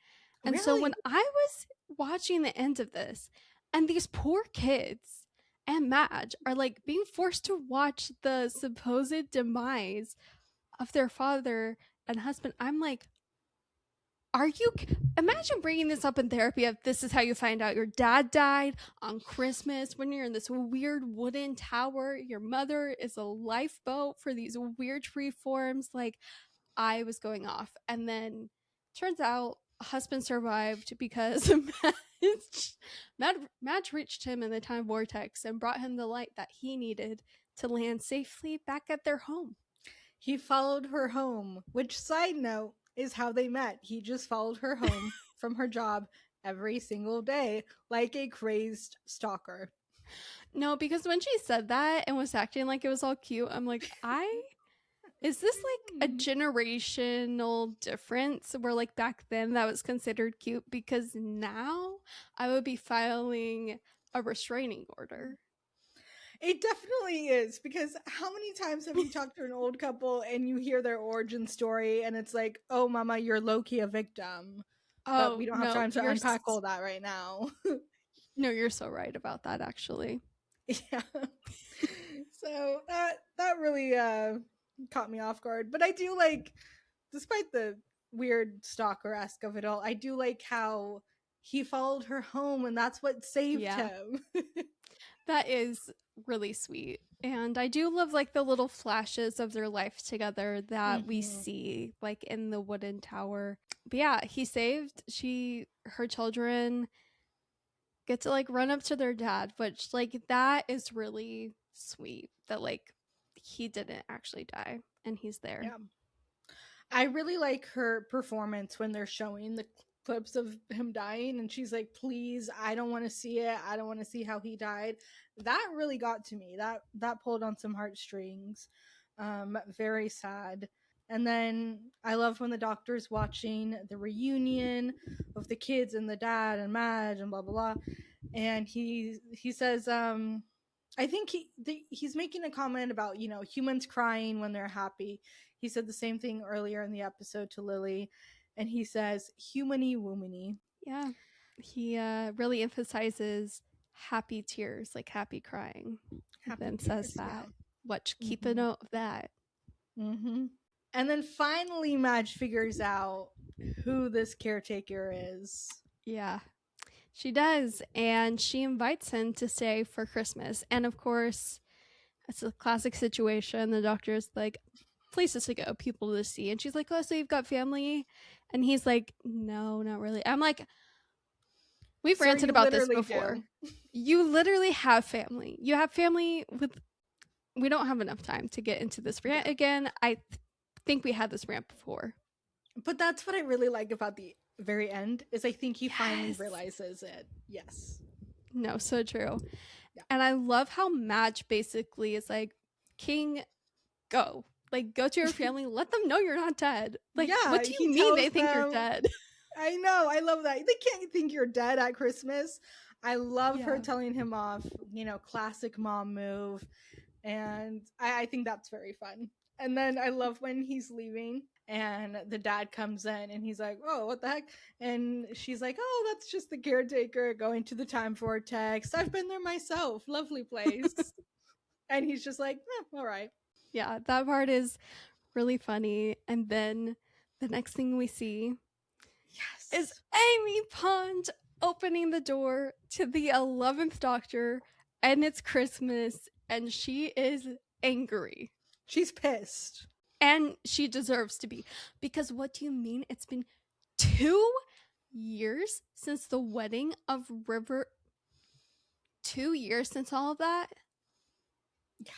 And so when I was watching the end of this, and these poor kids and Madge are like being forced to watch the supposed demise of their father and husband, I'm like, imagine bringing this up in therapy of this is how you find out your dad died on Christmas when you're in this weird wooden tower, your mother is a lifeboat for these weird tree forms. Like, I was going off. And then turns out husband survived because Madge reached him in the time vortex and brought him the light that he needed to land safely back at their home. He followed her home, which, side note, is how they met. He just followed her home from her job every single day like a crazed stalker. No, because when she said that and was acting like it was all cute, I'm like, is this like a generational difference where like back then that was considered cute? Because now I would be filing a restraining order. It definitely is, because how many times have you talked to an old couple and you hear their origin story and it's like, oh, mama, you're low-key a victim. But we Oh, don't have no, time to unpack all that right now. no, you're so right about that actually. Yeah. So that really caught me off guard. But I do like, despite the weird stalker-esque of it all, I do like how he followed her home and that's what saved Yeah. him. That is really sweet. And I do love like the little flashes of their life together that we Mhm. see like in the wooden tower. But yeah, he saved her children get to like run up to their dad, which like that is really sweet that like he didn't actually die and he's there. Yeah. I really like her performance when they're showing the clips of him dying and she's like, please, I don't want to see it. I don't want to see how he died. That really got to me. That pulled on some heartstrings. Very sad. And then I love when the doctor's watching the reunion of the kids and the dad and Madge and blah blah blah. And he says, I think he's making a comment about, humans crying when they're happy. He said the same thing earlier in the episode to Lily, and he says humany womany. Yeah. He really emphasizes happy tears, like happy crying. Happy Then tears, says that. yeah. What keep a note of that. Mm-hmm. And then finally Madge figures out who this caretaker is. Yeah. She does, and she invites him to stay for Christmas. And of course, it's a classic situation. The doctor's like, places to go, people to see. And she's like, oh, so you've got family? And he's like, no, not really. I'm like, we've Sir, ranted you about this literally before. do. You literally have family. You have family with. We don't have enough time to get into this rant again. I think we had this rant before. But that's what I really like about the very end, is I think he finally realizes it. Yes. No, so true. Yeah. And I love how Madge basically is like, King, go. Like, go to your family. Let them know you're not dead. Like, Yeah, what do you he mean they tells think you're them- dead? I know. I love that. They can't think you're dead at Christmas. I love her Yeah. telling him off, classic mom move. And I think that's very fun. And then I love when he's leaving and the dad comes in and he's like, oh, what the heck? And she's like, oh, that's just the caretaker going to the time vortex. I've been there myself. Lovely place. And he's just like, all right. Yeah, that part is really funny. And then the next thing we see is Amy Pond opening the door to the 11th Doctor, and it's Christmas, and she is angry. She's pissed. And she deserves to be. Because what do you mean? It's been 2 years since the wedding of River. 2 years since all of that? Yeah.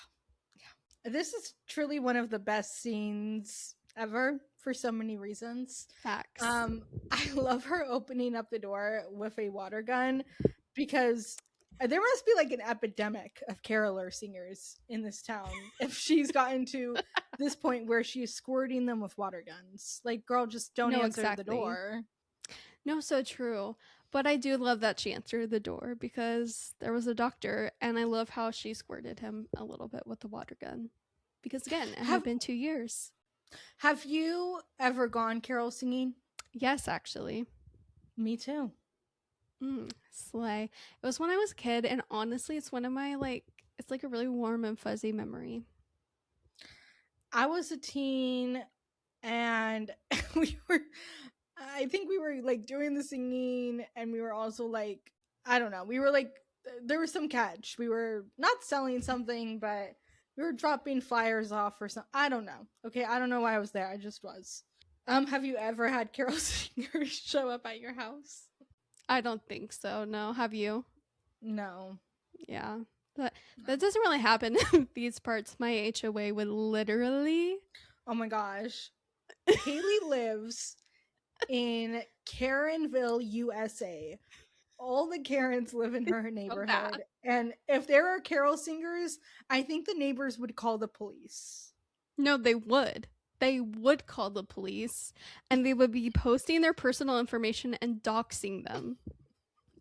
This is truly one of the best scenes ever for so many reasons. Facts. I love her opening up the door with a water gun, because there must be like an epidemic of caroler singers in this town if she's gotten to this point where she's squirting them with water guns. Like, girl, just don't answer the door. No, so true. But I do love that she answered the door because there was a doctor, and I love how she squirted him a little bit with the water gun. Because again, it had been 2 years. Have you ever gone carol singing? Yes, actually. Me too. Slay. It was when I was a kid, and honestly, it's one of my it's like a really warm and fuzzy memory. I was a teen, and I think we were like doing the singing, and we were also like, I don't know, we were like, there was some catch. We were not selling something, but we were dropping flyers off or something. I don't know. Okay, I don't know why I was there. I just was. Have you ever had carol singers show up at your house? I don't think so. No, have you? No. Yeah. That doesn't really happen in these parts. My HOA would literally. Oh my gosh. Haley lives in Caronville, USA. all the Karens live in her So neighborhood. bad. And if there are carol singers, I think the neighbors would call the police. No, they would. They would call the police and they would be posting their personal information and doxing them.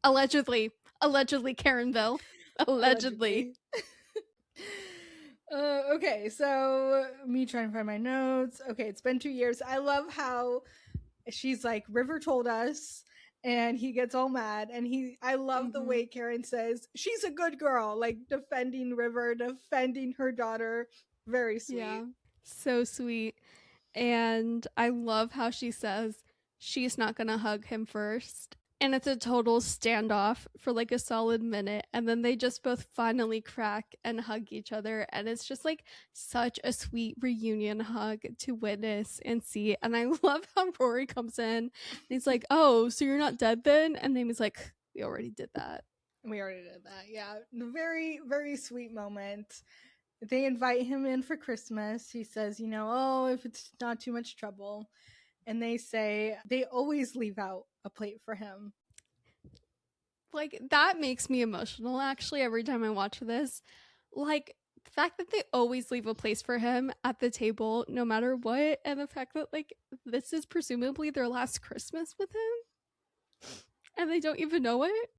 Allegedly. Allegedly, Karenville. Allegedly. Okay, so me trying to find my notes. Okay, it's been 2 years. I love how she's like, River told us, and he gets all mad. And I love the way Karen says, she's a good girl, like defending River, defending her daughter. Very sweet. Yeah. So sweet. And I love how she says she's not gonna hug him first. And it's a total standoff for like a solid minute. And then they just both finally crack and hug each other. And it's just like such a sweet reunion hug to witness and see. And I love how Rory comes in and he's like, oh, so you're not dead then? And Amy's like, we already did that. We already did that. Yeah. Very, very sweet moment. They invite him in for Christmas. He says, oh, if it's not too much trouble. And they say they always leave out a plate for him. Like, that makes me emotional, actually, every time I watch this. Like, the fact that they always leave a place for him at the table, no matter what, and the fact that, like, this is presumably their last Christmas with him, and they don't even know it.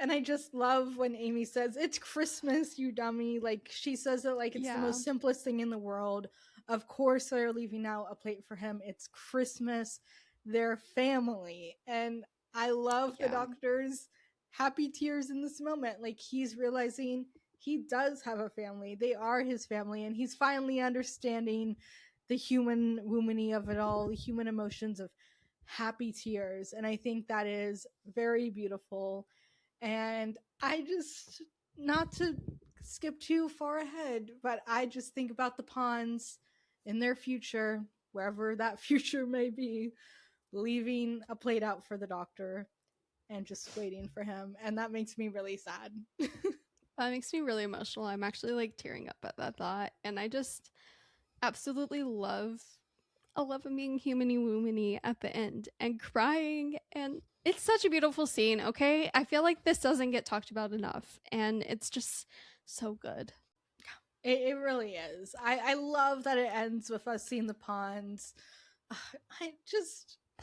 And I just love when Amy says, it's Christmas, you dummy. Like, she says it like it's the most simplest thing in the world. Of course, they're leaving out a plate for him. It's Christmas. They're family. And I love the doctor's happy tears in this moment. Like, he's realizing he does have a family. They are his family. And he's finally understanding the human womany of it all, the human emotions of happy tears. And I think that is very beautiful. And I just, not to skip too far ahead, but I just think about the Pawns in their future, wherever that future may be, leaving a plate out for the doctor and just waiting for him. And that makes me really sad. That makes me really emotional. I'm actually like tearing up at that thought. And I just absolutely love him being humany woomany at the end and crying. And it's such a beautiful scene, okay? I feel like this doesn't get talked about enough. And it's just so good. It really is. I love that it ends with us seeing the Pawns. I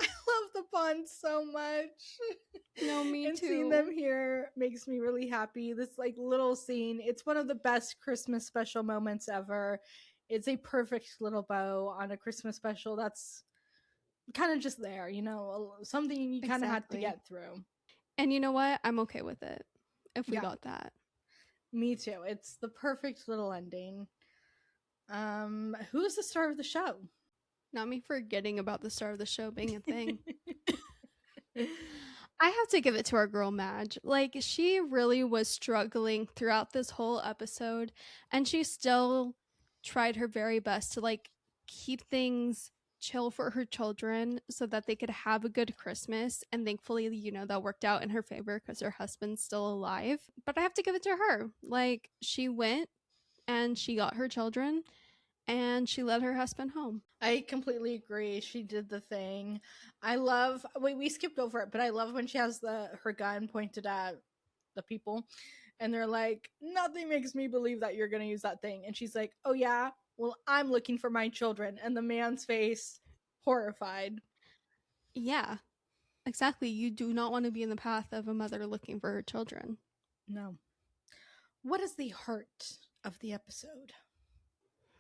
love the Pawns so much. No, me and too. Seeing them here makes me really happy. This like little scene, it's one of the best Christmas special moments ever. It's a perfect little bow on a Christmas special that's kind of just there, something you kind of had to get through. And you know what? I'm okay with it if we got that. Me too. It's the perfect little ending. Who's the star of the show? Not me forgetting about the star of the show being a thing. I have to give it to our girl Madge. Like, she really was struggling throughout this whole episode, and she still tried her very best to like keep things chill for her children so that they could have a good Christmas. And thankfully, that worked out in her favor because her husband's still alive. But I have to give it to her. Like, she went and she got her children and she led her husband home. I completely agree. She did the thing. I love, we skipped over it, but I love when she has her gun pointed at the people and they're like, nothing makes me believe that you're going to use that thing. And she's like, oh yeah, well, I'm looking for my children. And the man's face, horrified. Yeah, exactly. You do not want to be in the path of a mother looking for her children. No. What is the heart of the episode?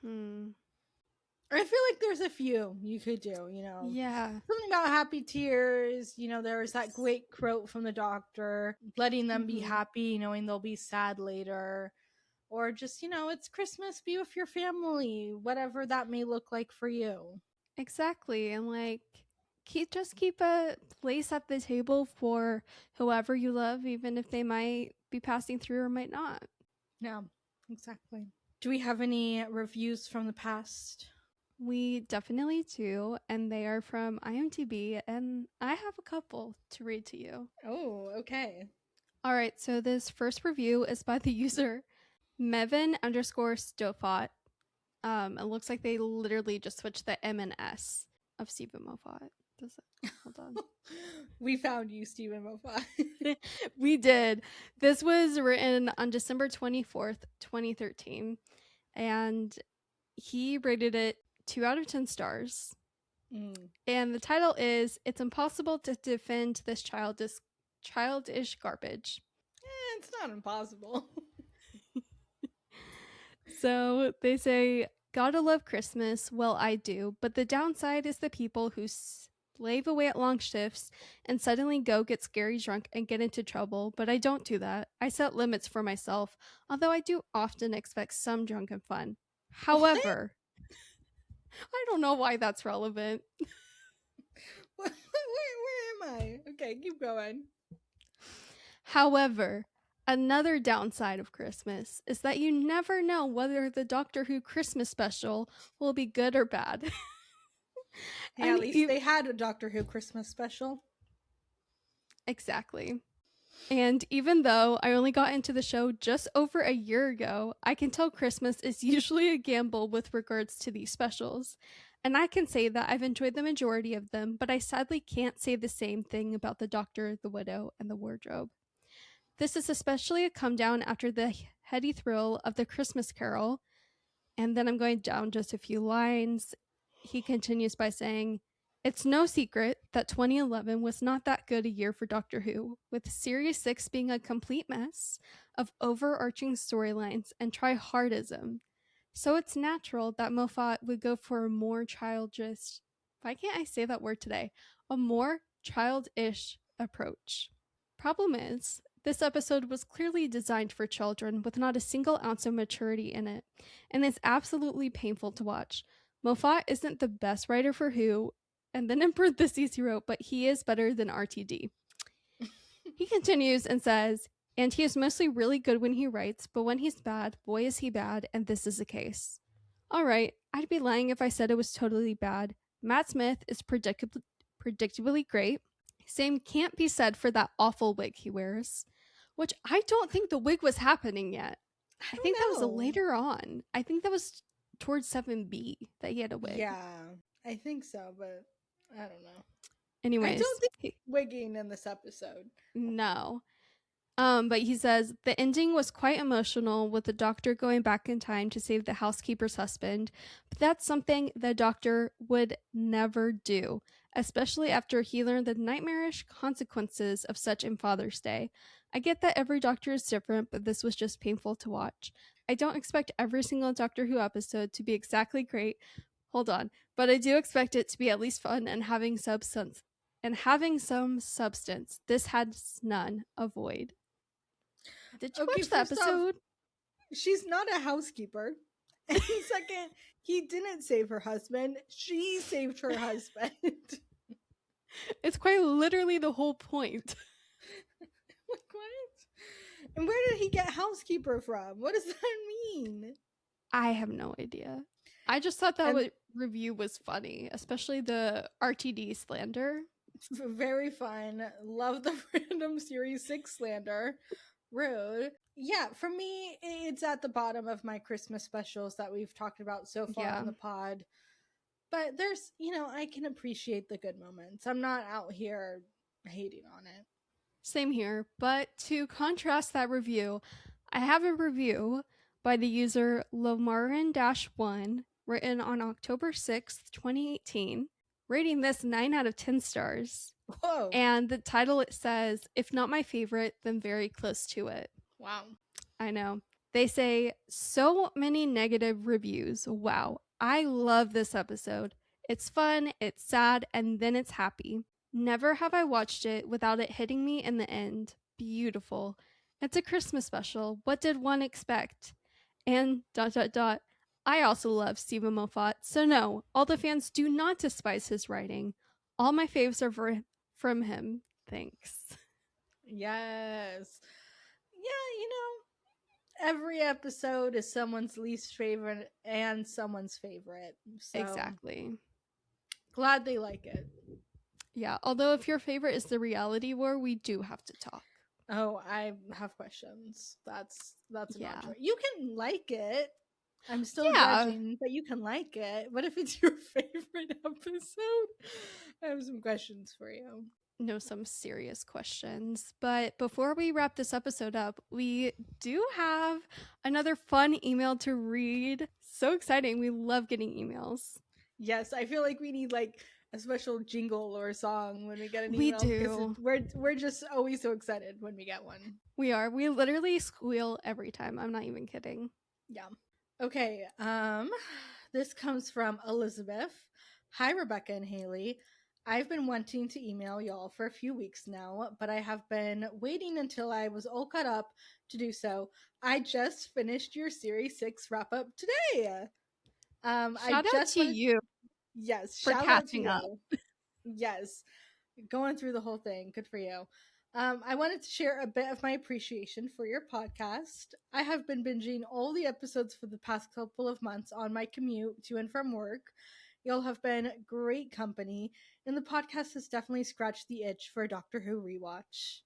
I feel like there's a few you could do, Yeah. Something about happy tears, there was that great quote from the doctor, letting them be happy, knowing they'll be sad later. Or just, it's Christmas, be with your family, whatever that may look like for you. Exactly. And like, keep a place at the table for whoever you love, even if they might be passing through or might not. Yeah, exactly. Do we have any reviews from the past? We definitely do, and they are from IMDb, and I have a couple to read to you. Oh, okay. All right, so this first review is by the user Mevin_Stofot. It looks like they literally just switched the M and S of Stephen Moffat. Hold on. We found you, Stephen Moffat. We did. This was written on December 24th, 2013, and he rated it 2 out of 10 stars. And the title is It's Impossible to Defend This Childish Garbage. It's not impossible. So they say, gotta love Christmas. Well, I do. But the downside is the people who slave away at long shifts and suddenly go get scary drunk and get into trouble. But I don't do that. I set limits for myself, although I do often expect some drunken fun. However, I don't know why that's relevant. Where am I? Okay, keep going. However, another downside of Christmas is that you never know whether the Doctor Who Christmas special will be good or bad. Hey, at least they had a Doctor Who Christmas special. Exactly. And even though I only got into the show just over a year ago, I can tell Christmas is usually a gamble with regards to these specials. And I can say that I've enjoyed the majority of them, but I sadly can't say the same thing about the Doctor, the Widow, and the Wardrobe. This is especially a come down after the heady thrill of the Christmas Carol. And then I'm going down just a few lines. He continues by saying, it's no secret that 2011 was not that good a year for Doctor Who, with Series 6 being a complete mess of overarching storylines and tryhardism. So it's natural that Moffat would go for a more childish, why can't I say that word today? A more childish approach. Problem is, this episode was clearly designed for children with not a single ounce of maturity in it, and it's absolutely painful to watch. Moffat isn't the best writer for Who, and then in parentheses he wrote, but he is better than RTD. He continues and says, and he is mostly really good when he writes, but when he's bad, boy is he bad, and this is the case. Alright, I'd be lying if I said it was totally bad. Matt Smith is predictably great. Same can't be said for that awful wig he wears, which I don't think the wig was happening yet. I think that was later on. I think that was towards 7B that he had a wig. Yeah, I think so, but I don't know. Anyways, I don't think wigging in this episode. No. But he says the ending was quite emotional with the Doctor going back in time to save the housekeeper's husband, but that's something the Doctor would never do, especially after he learned the nightmarish consequences of such in Father's Day. I get that every Doctor is different, but this was just painful to watch. I don't expect every single Doctor Who episode to be exactly great. Hold on. But I do expect it to be at least fun and having substance. This has none. Avoid. Did you watch the episode? She's not a housekeeper. And second, he didn't save her husband. She saved her husband. It's quite literally the whole point. Like, what? And where did he get housekeeper from? What does that mean? I have no idea. I just thought that review was funny, especially the RTD slander. Very fun. Love the random Series 6 slander. Rude. Yeah, for me, it's at the bottom of my Christmas specials that we've talked about so far on the pod. But there's, I can appreciate the good moments. I'm not out here hating on it. Same here. But to contrast that review, I have a review by the user Lomarin-1 written on October 6th, 2018, rating this 9 out of 10 stars. Whoa. And the title, it says, if not my favorite, then very close to it. Wow. I know. They say, so many negative reviews. Wow. I love this episode. It's fun, it's sad, and then it's happy. Never have I watched it without it hitting me in the end. Beautiful. It's a Christmas special. What did one expect? And ... I also love Stephen Moffat, so no, all the fans do not despise his writing. All my faves are from him. Thanks. Yes. Yeah, every episode is someone's least favorite and someone's favorite. So exactly. Glad they like it. Yeah, although if your favorite is the Reality War, we do have to talk. Oh, I have questions. That's not true. You can like it. I'm still Yeah. judging, but you can like it. What if it's your favorite episode? I have some questions for you. Know some serious questions. But before we wrap this episode up, we do have another fun email to read. So exciting. We love getting emails. Yes, I feel like we need like a special jingle or song when we get an We email because do. we're just always so excited when we get one. We are. We literally squeal every time. I'm not even kidding. Yeah. Okay. This comes from Elizabeth. Hi, Rebecca and Haley. I've been wanting to email y'all for a few weeks now, but I have been waiting until I was all caught up to do so. I just finished your Series 6 wrap up today. I Shout out just to wanted, you yes, for shout out to catching up. you. Yes, going through the whole thing. Good for you. I wanted to share a bit of my appreciation for your podcast. I have been binging all the episodes for the past couple of months on my commute to and from work. Y'all have been great company, and the podcast has definitely scratched the itch for a Doctor Who rewatch.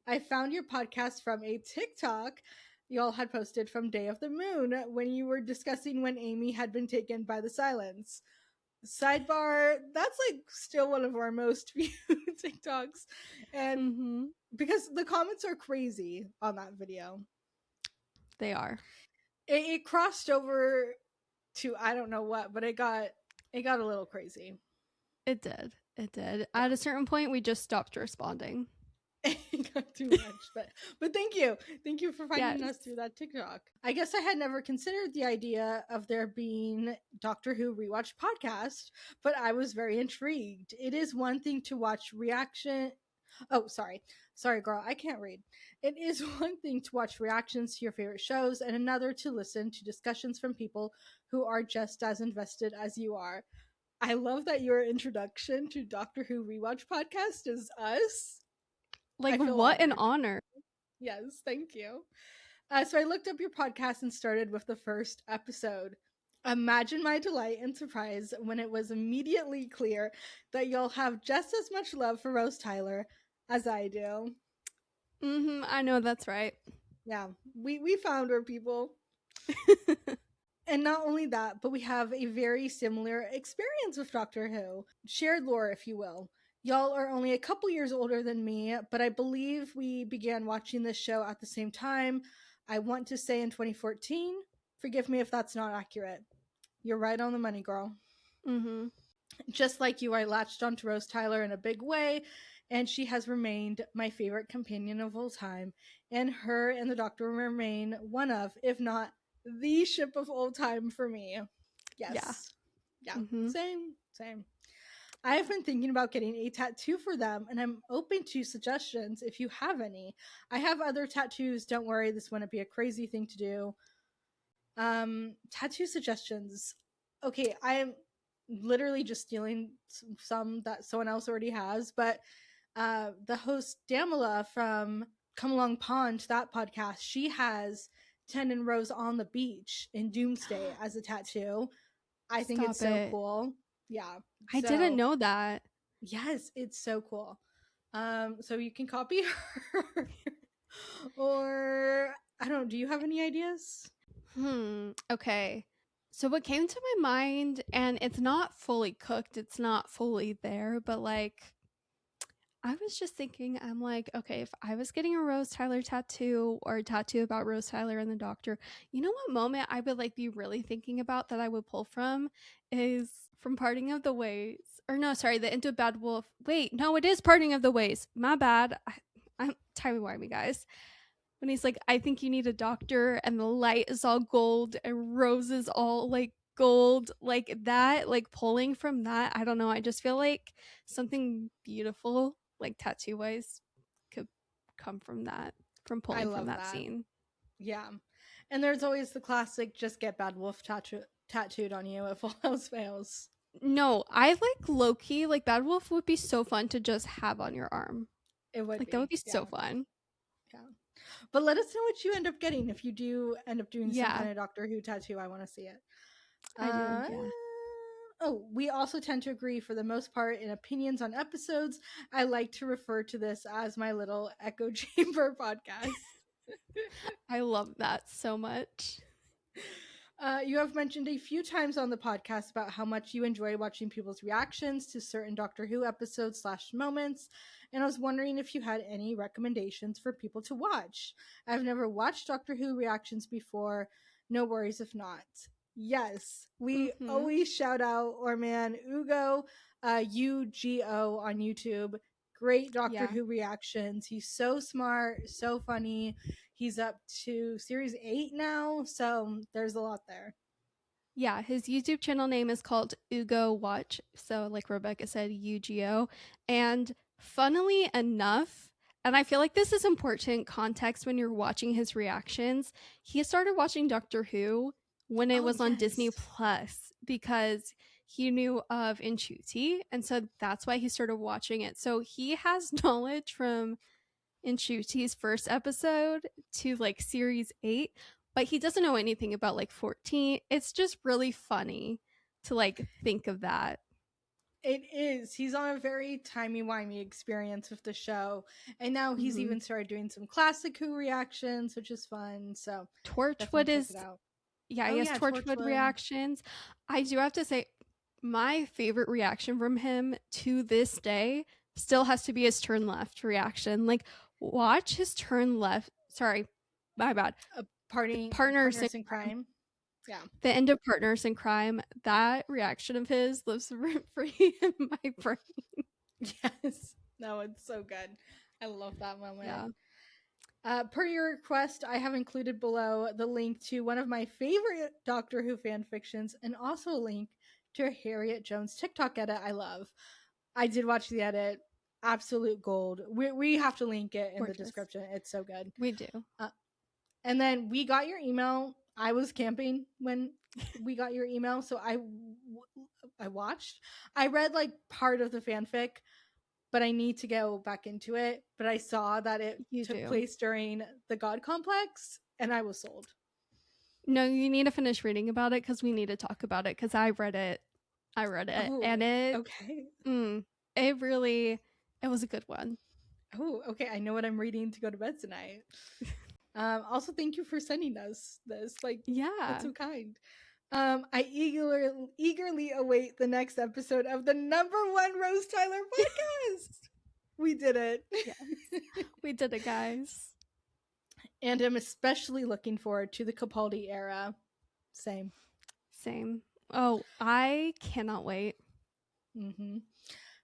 I found your podcast from a TikTok y'all had posted from Day of the Moon when you were discussing when Amy had been taken by the silence. Sidebar, that's like still one of our most viewed TikToks. And Mm-hmm. because the comments are crazy on that video, They are. it crossed over to I don't know what, but it got a little crazy. It did. It did. Yeah. At a certain point, we just stopped responding. It got too much, but thank you for finding Yes. us through that TikTok. I guess I had never considered the idea of there being Doctor Who rewatch podcast, but I was very intrigued. It is one thing to watch reaction. Oh, sorry, girl, I can't read. It is one thing to watch reactions to your favorite shows, and another to listen to discussions from people who are just as invested as you are. I love that your introduction to Doctor Who rewatch podcast is us. Like, I feel what an honored. honor. Yes, thank you. So I looked up your podcast and started with the first episode. Imagine my delight and surprise when it was immediately clear that you'll have just as much love for Rose Tyler as I do. Mm-hmm. I know that's right. Yeah, we found her, people. And not only that, but we have a very similar experience with Doctor Who. Shared lore, if you will. Y'all are only a couple years older than me, but I believe we began watching this show at the same time. I want to say in 2014. Forgive me if that's not accurate. You're right on the money, girl. Mm-hmm. Just like you, I latched onto Rose Tyler in a big way, and she has remained my favorite companion of all time. And her and the Doctor remain one of, if not the ship of all time for me. Yes. Yeah. Mm-hmm. Same. I have been thinking about getting a tattoo for them, and I'm open to suggestions if you have any. I have other tattoos. Don't worry, this wouldn't be a crazy thing to do. Tattoo suggestions. Okay, I'm literally just stealing some that someone else already has, but the host Damala from Come Along Pond, that podcast, she has Ten and Rose on the beach in Doomsday as a tattoo. I think it's Stop so it. cool. Yeah. I didn't know that. Yes, it's so cool. So you can copy her. Or I don't know, do you have any ideas? Okay. So what came to my mind, and it's not fully cooked, it's not fully there, but like I was just thinking, I'm like, okay, if I was getting a Rose Tyler tattoo or a tattoo about Rose Tyler and the Doctor, you know what moment I would like be really thinking about that I would pull from is from Parting of the Ways. Or no, sorry, the Into a Bad Wolf. Wait, no, it is Parting of the Ways. My bad. I'm timey-wimey, guys. When he's like, I think you need a doctor, and the light is all gold and Rose is all like gold, like that, like pulling from that. I don't know. I just feel like something beautiful, like tattoo wise, could come from that, from I pulling from love that that. scene. Yeah. And there's always the classic just get Bad Wolf tattooed on you if all else fails. No, I like low key, like Bad Wolf would be so fun to just have on your arm. It would Like be. that would be Yeah. so fun. Yeah. But let us know what you end up getting if you do end up doing some Yeah. kind of Doctor Who tattoo. I want to see it. I do, yeah. Oh, we also tend to agree for the most part in opinions on episodes. I like to refer to this as my little echo chamber podcast. I love that so much. You have mentioned a few times on the podcast about how much you enjoy watching people's reactions to certain Doctor Who episodes / moments, and I was wondering if you had any recommendations for people to watch. I've never watched Doctor Who reactions before. No worries if not. Yes, we always shout out our man Ugo, UGO on YouTube. Great Doctor Who reactions. He's so smart, so funny. He's up to series 8 now, so there's a lot there. Yeah, his YouTube channel name is called Ugo Watch. So, like Rebecca said, UGO. And funnily enough, and I feel like this is important context when you're watching his reactions, he started watching Doctor Who when it was on Disney Plus because he knew of Ncuti. And so that's why he started watching it. So he has knowledge from Nchuti's first episode to like series 8, but he doesn't know anything about like 14. It's just really funny to like think of that. It is. He's on a very timey-wimey experience with the show. And now he's even started doing some classic Who reactions, which is fun. So Torchwood is he has Torchwood reactions. I do have to say, my favorite reaction from him to this day still has to be his turn left reaction. Like, watch his turn left. Sorry, my bad. Partners in Crime. Yeah. The end of Partners in Crime, that reaction of his lives rent-free in my brain. Yes. No, it's so good. I love that moment. Yeah. Per your request, I have included below the link to one of my favorite Doctor Who fan fictions and also a link to Harriet Jones TikTok edit I love. I did watch the edit. Absolute gold. We have to link it in the description. It's so good. We do. And then we got your email. I was camping when we got your email, so I watched. I read like part of the fanfic, but I need to go back into it. But I saw that it took place during the God Complex, and I was sold. No, you need to finish reading about it because we need to talk about it because I read it. And it it was a good one. Oh, okay. I know what I'm reading to go to bed tonight. Also, thank you for sending us this. Like, that's so kind. I eagerly await the next episode of the #1 Rose Tyler podcast. We did it. Yes. We did it, guys. And I'm especially looking forward to the Capaldi era. Same. Oh, I cannot wait.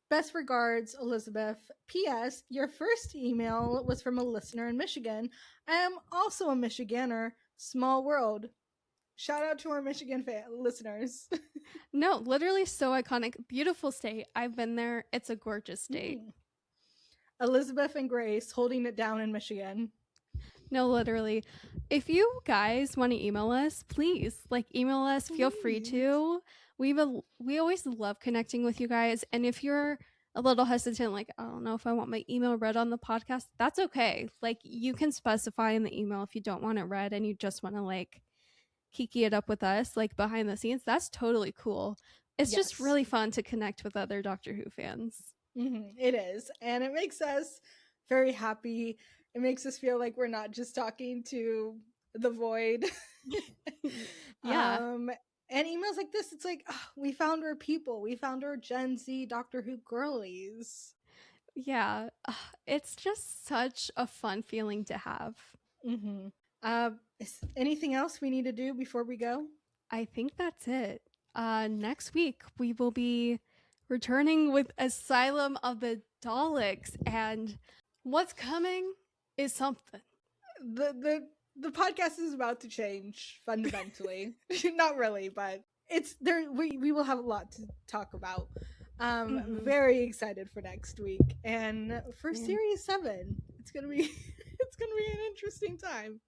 Best regards, Elizabeth. P.S. Your first email was from a listener in Michigan. I am also a Michiganer. Small world. Shout out to our Michigan listeners. No, literally so iconic. Beautiful state. I've been there. It's a gorgeous state. Elizabeth and Grace holding it down in Michigan. No, literally. If you guys want to email us, please, email us. Feel free to. We always love connecting with you guys. And if you're a little hesitant, like, I don't know if I want my email read on the podcast, that's okay. Like, you can specify in the email if you don't want it read and you just want to, kiki it up with us, behind the scenes. That's totally cool. It's just really fun to connect with other Doctor Who fans. It is. And it makes us very happy. It makes us feel like we're not just talking to the void. And emails like this, it's like, oh, we found our people. We found our Gen Z Doctor Who girlies. Yeah. It's just such a fun feeling to have. Is anything else we need to do before we go? I think that's it. Next week, we will be returning with Asylum of the Daleks. And what's coming is something. The podcast is about to change fundamentally. Not really, but it's there. We will have a lot to talk about. Very excited for next week and for series 7. It's gonna be an interesting time.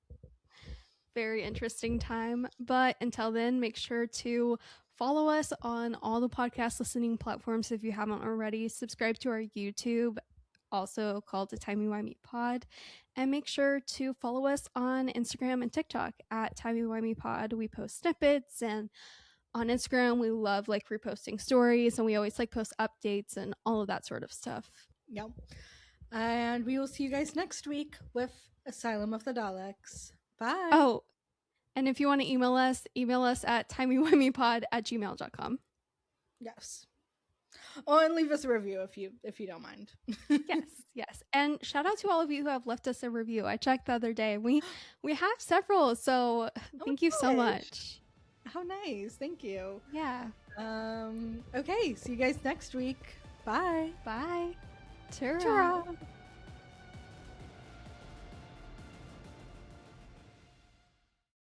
Very interesting time. But until then, make sure to follow us on all the podcast listening platforms if you haven't already. Subscribe to our YouTube, also called the Timey Wimey Pod, and make sure to follow us on Instagram and TikTok at Timey Wimey Pod. We post snippets, and on Instagram we love reposting stories, and we always post updates and all of that sort of stuff. Yep. And we will see you guys next week with Asylum of the Daleks. Bye. Oh, And if you want to email us at timeywimePod@gmail.com. Yes. Oh, and leave us a review if you don't mind. Yes. And shout out to all of you who have left us a review. I checked the other day. We have several, so thank you so much. How nice. Thank you. Yeah. Okay, see you guys next week. Bye. Bye. Ta-ra. Ta-ra.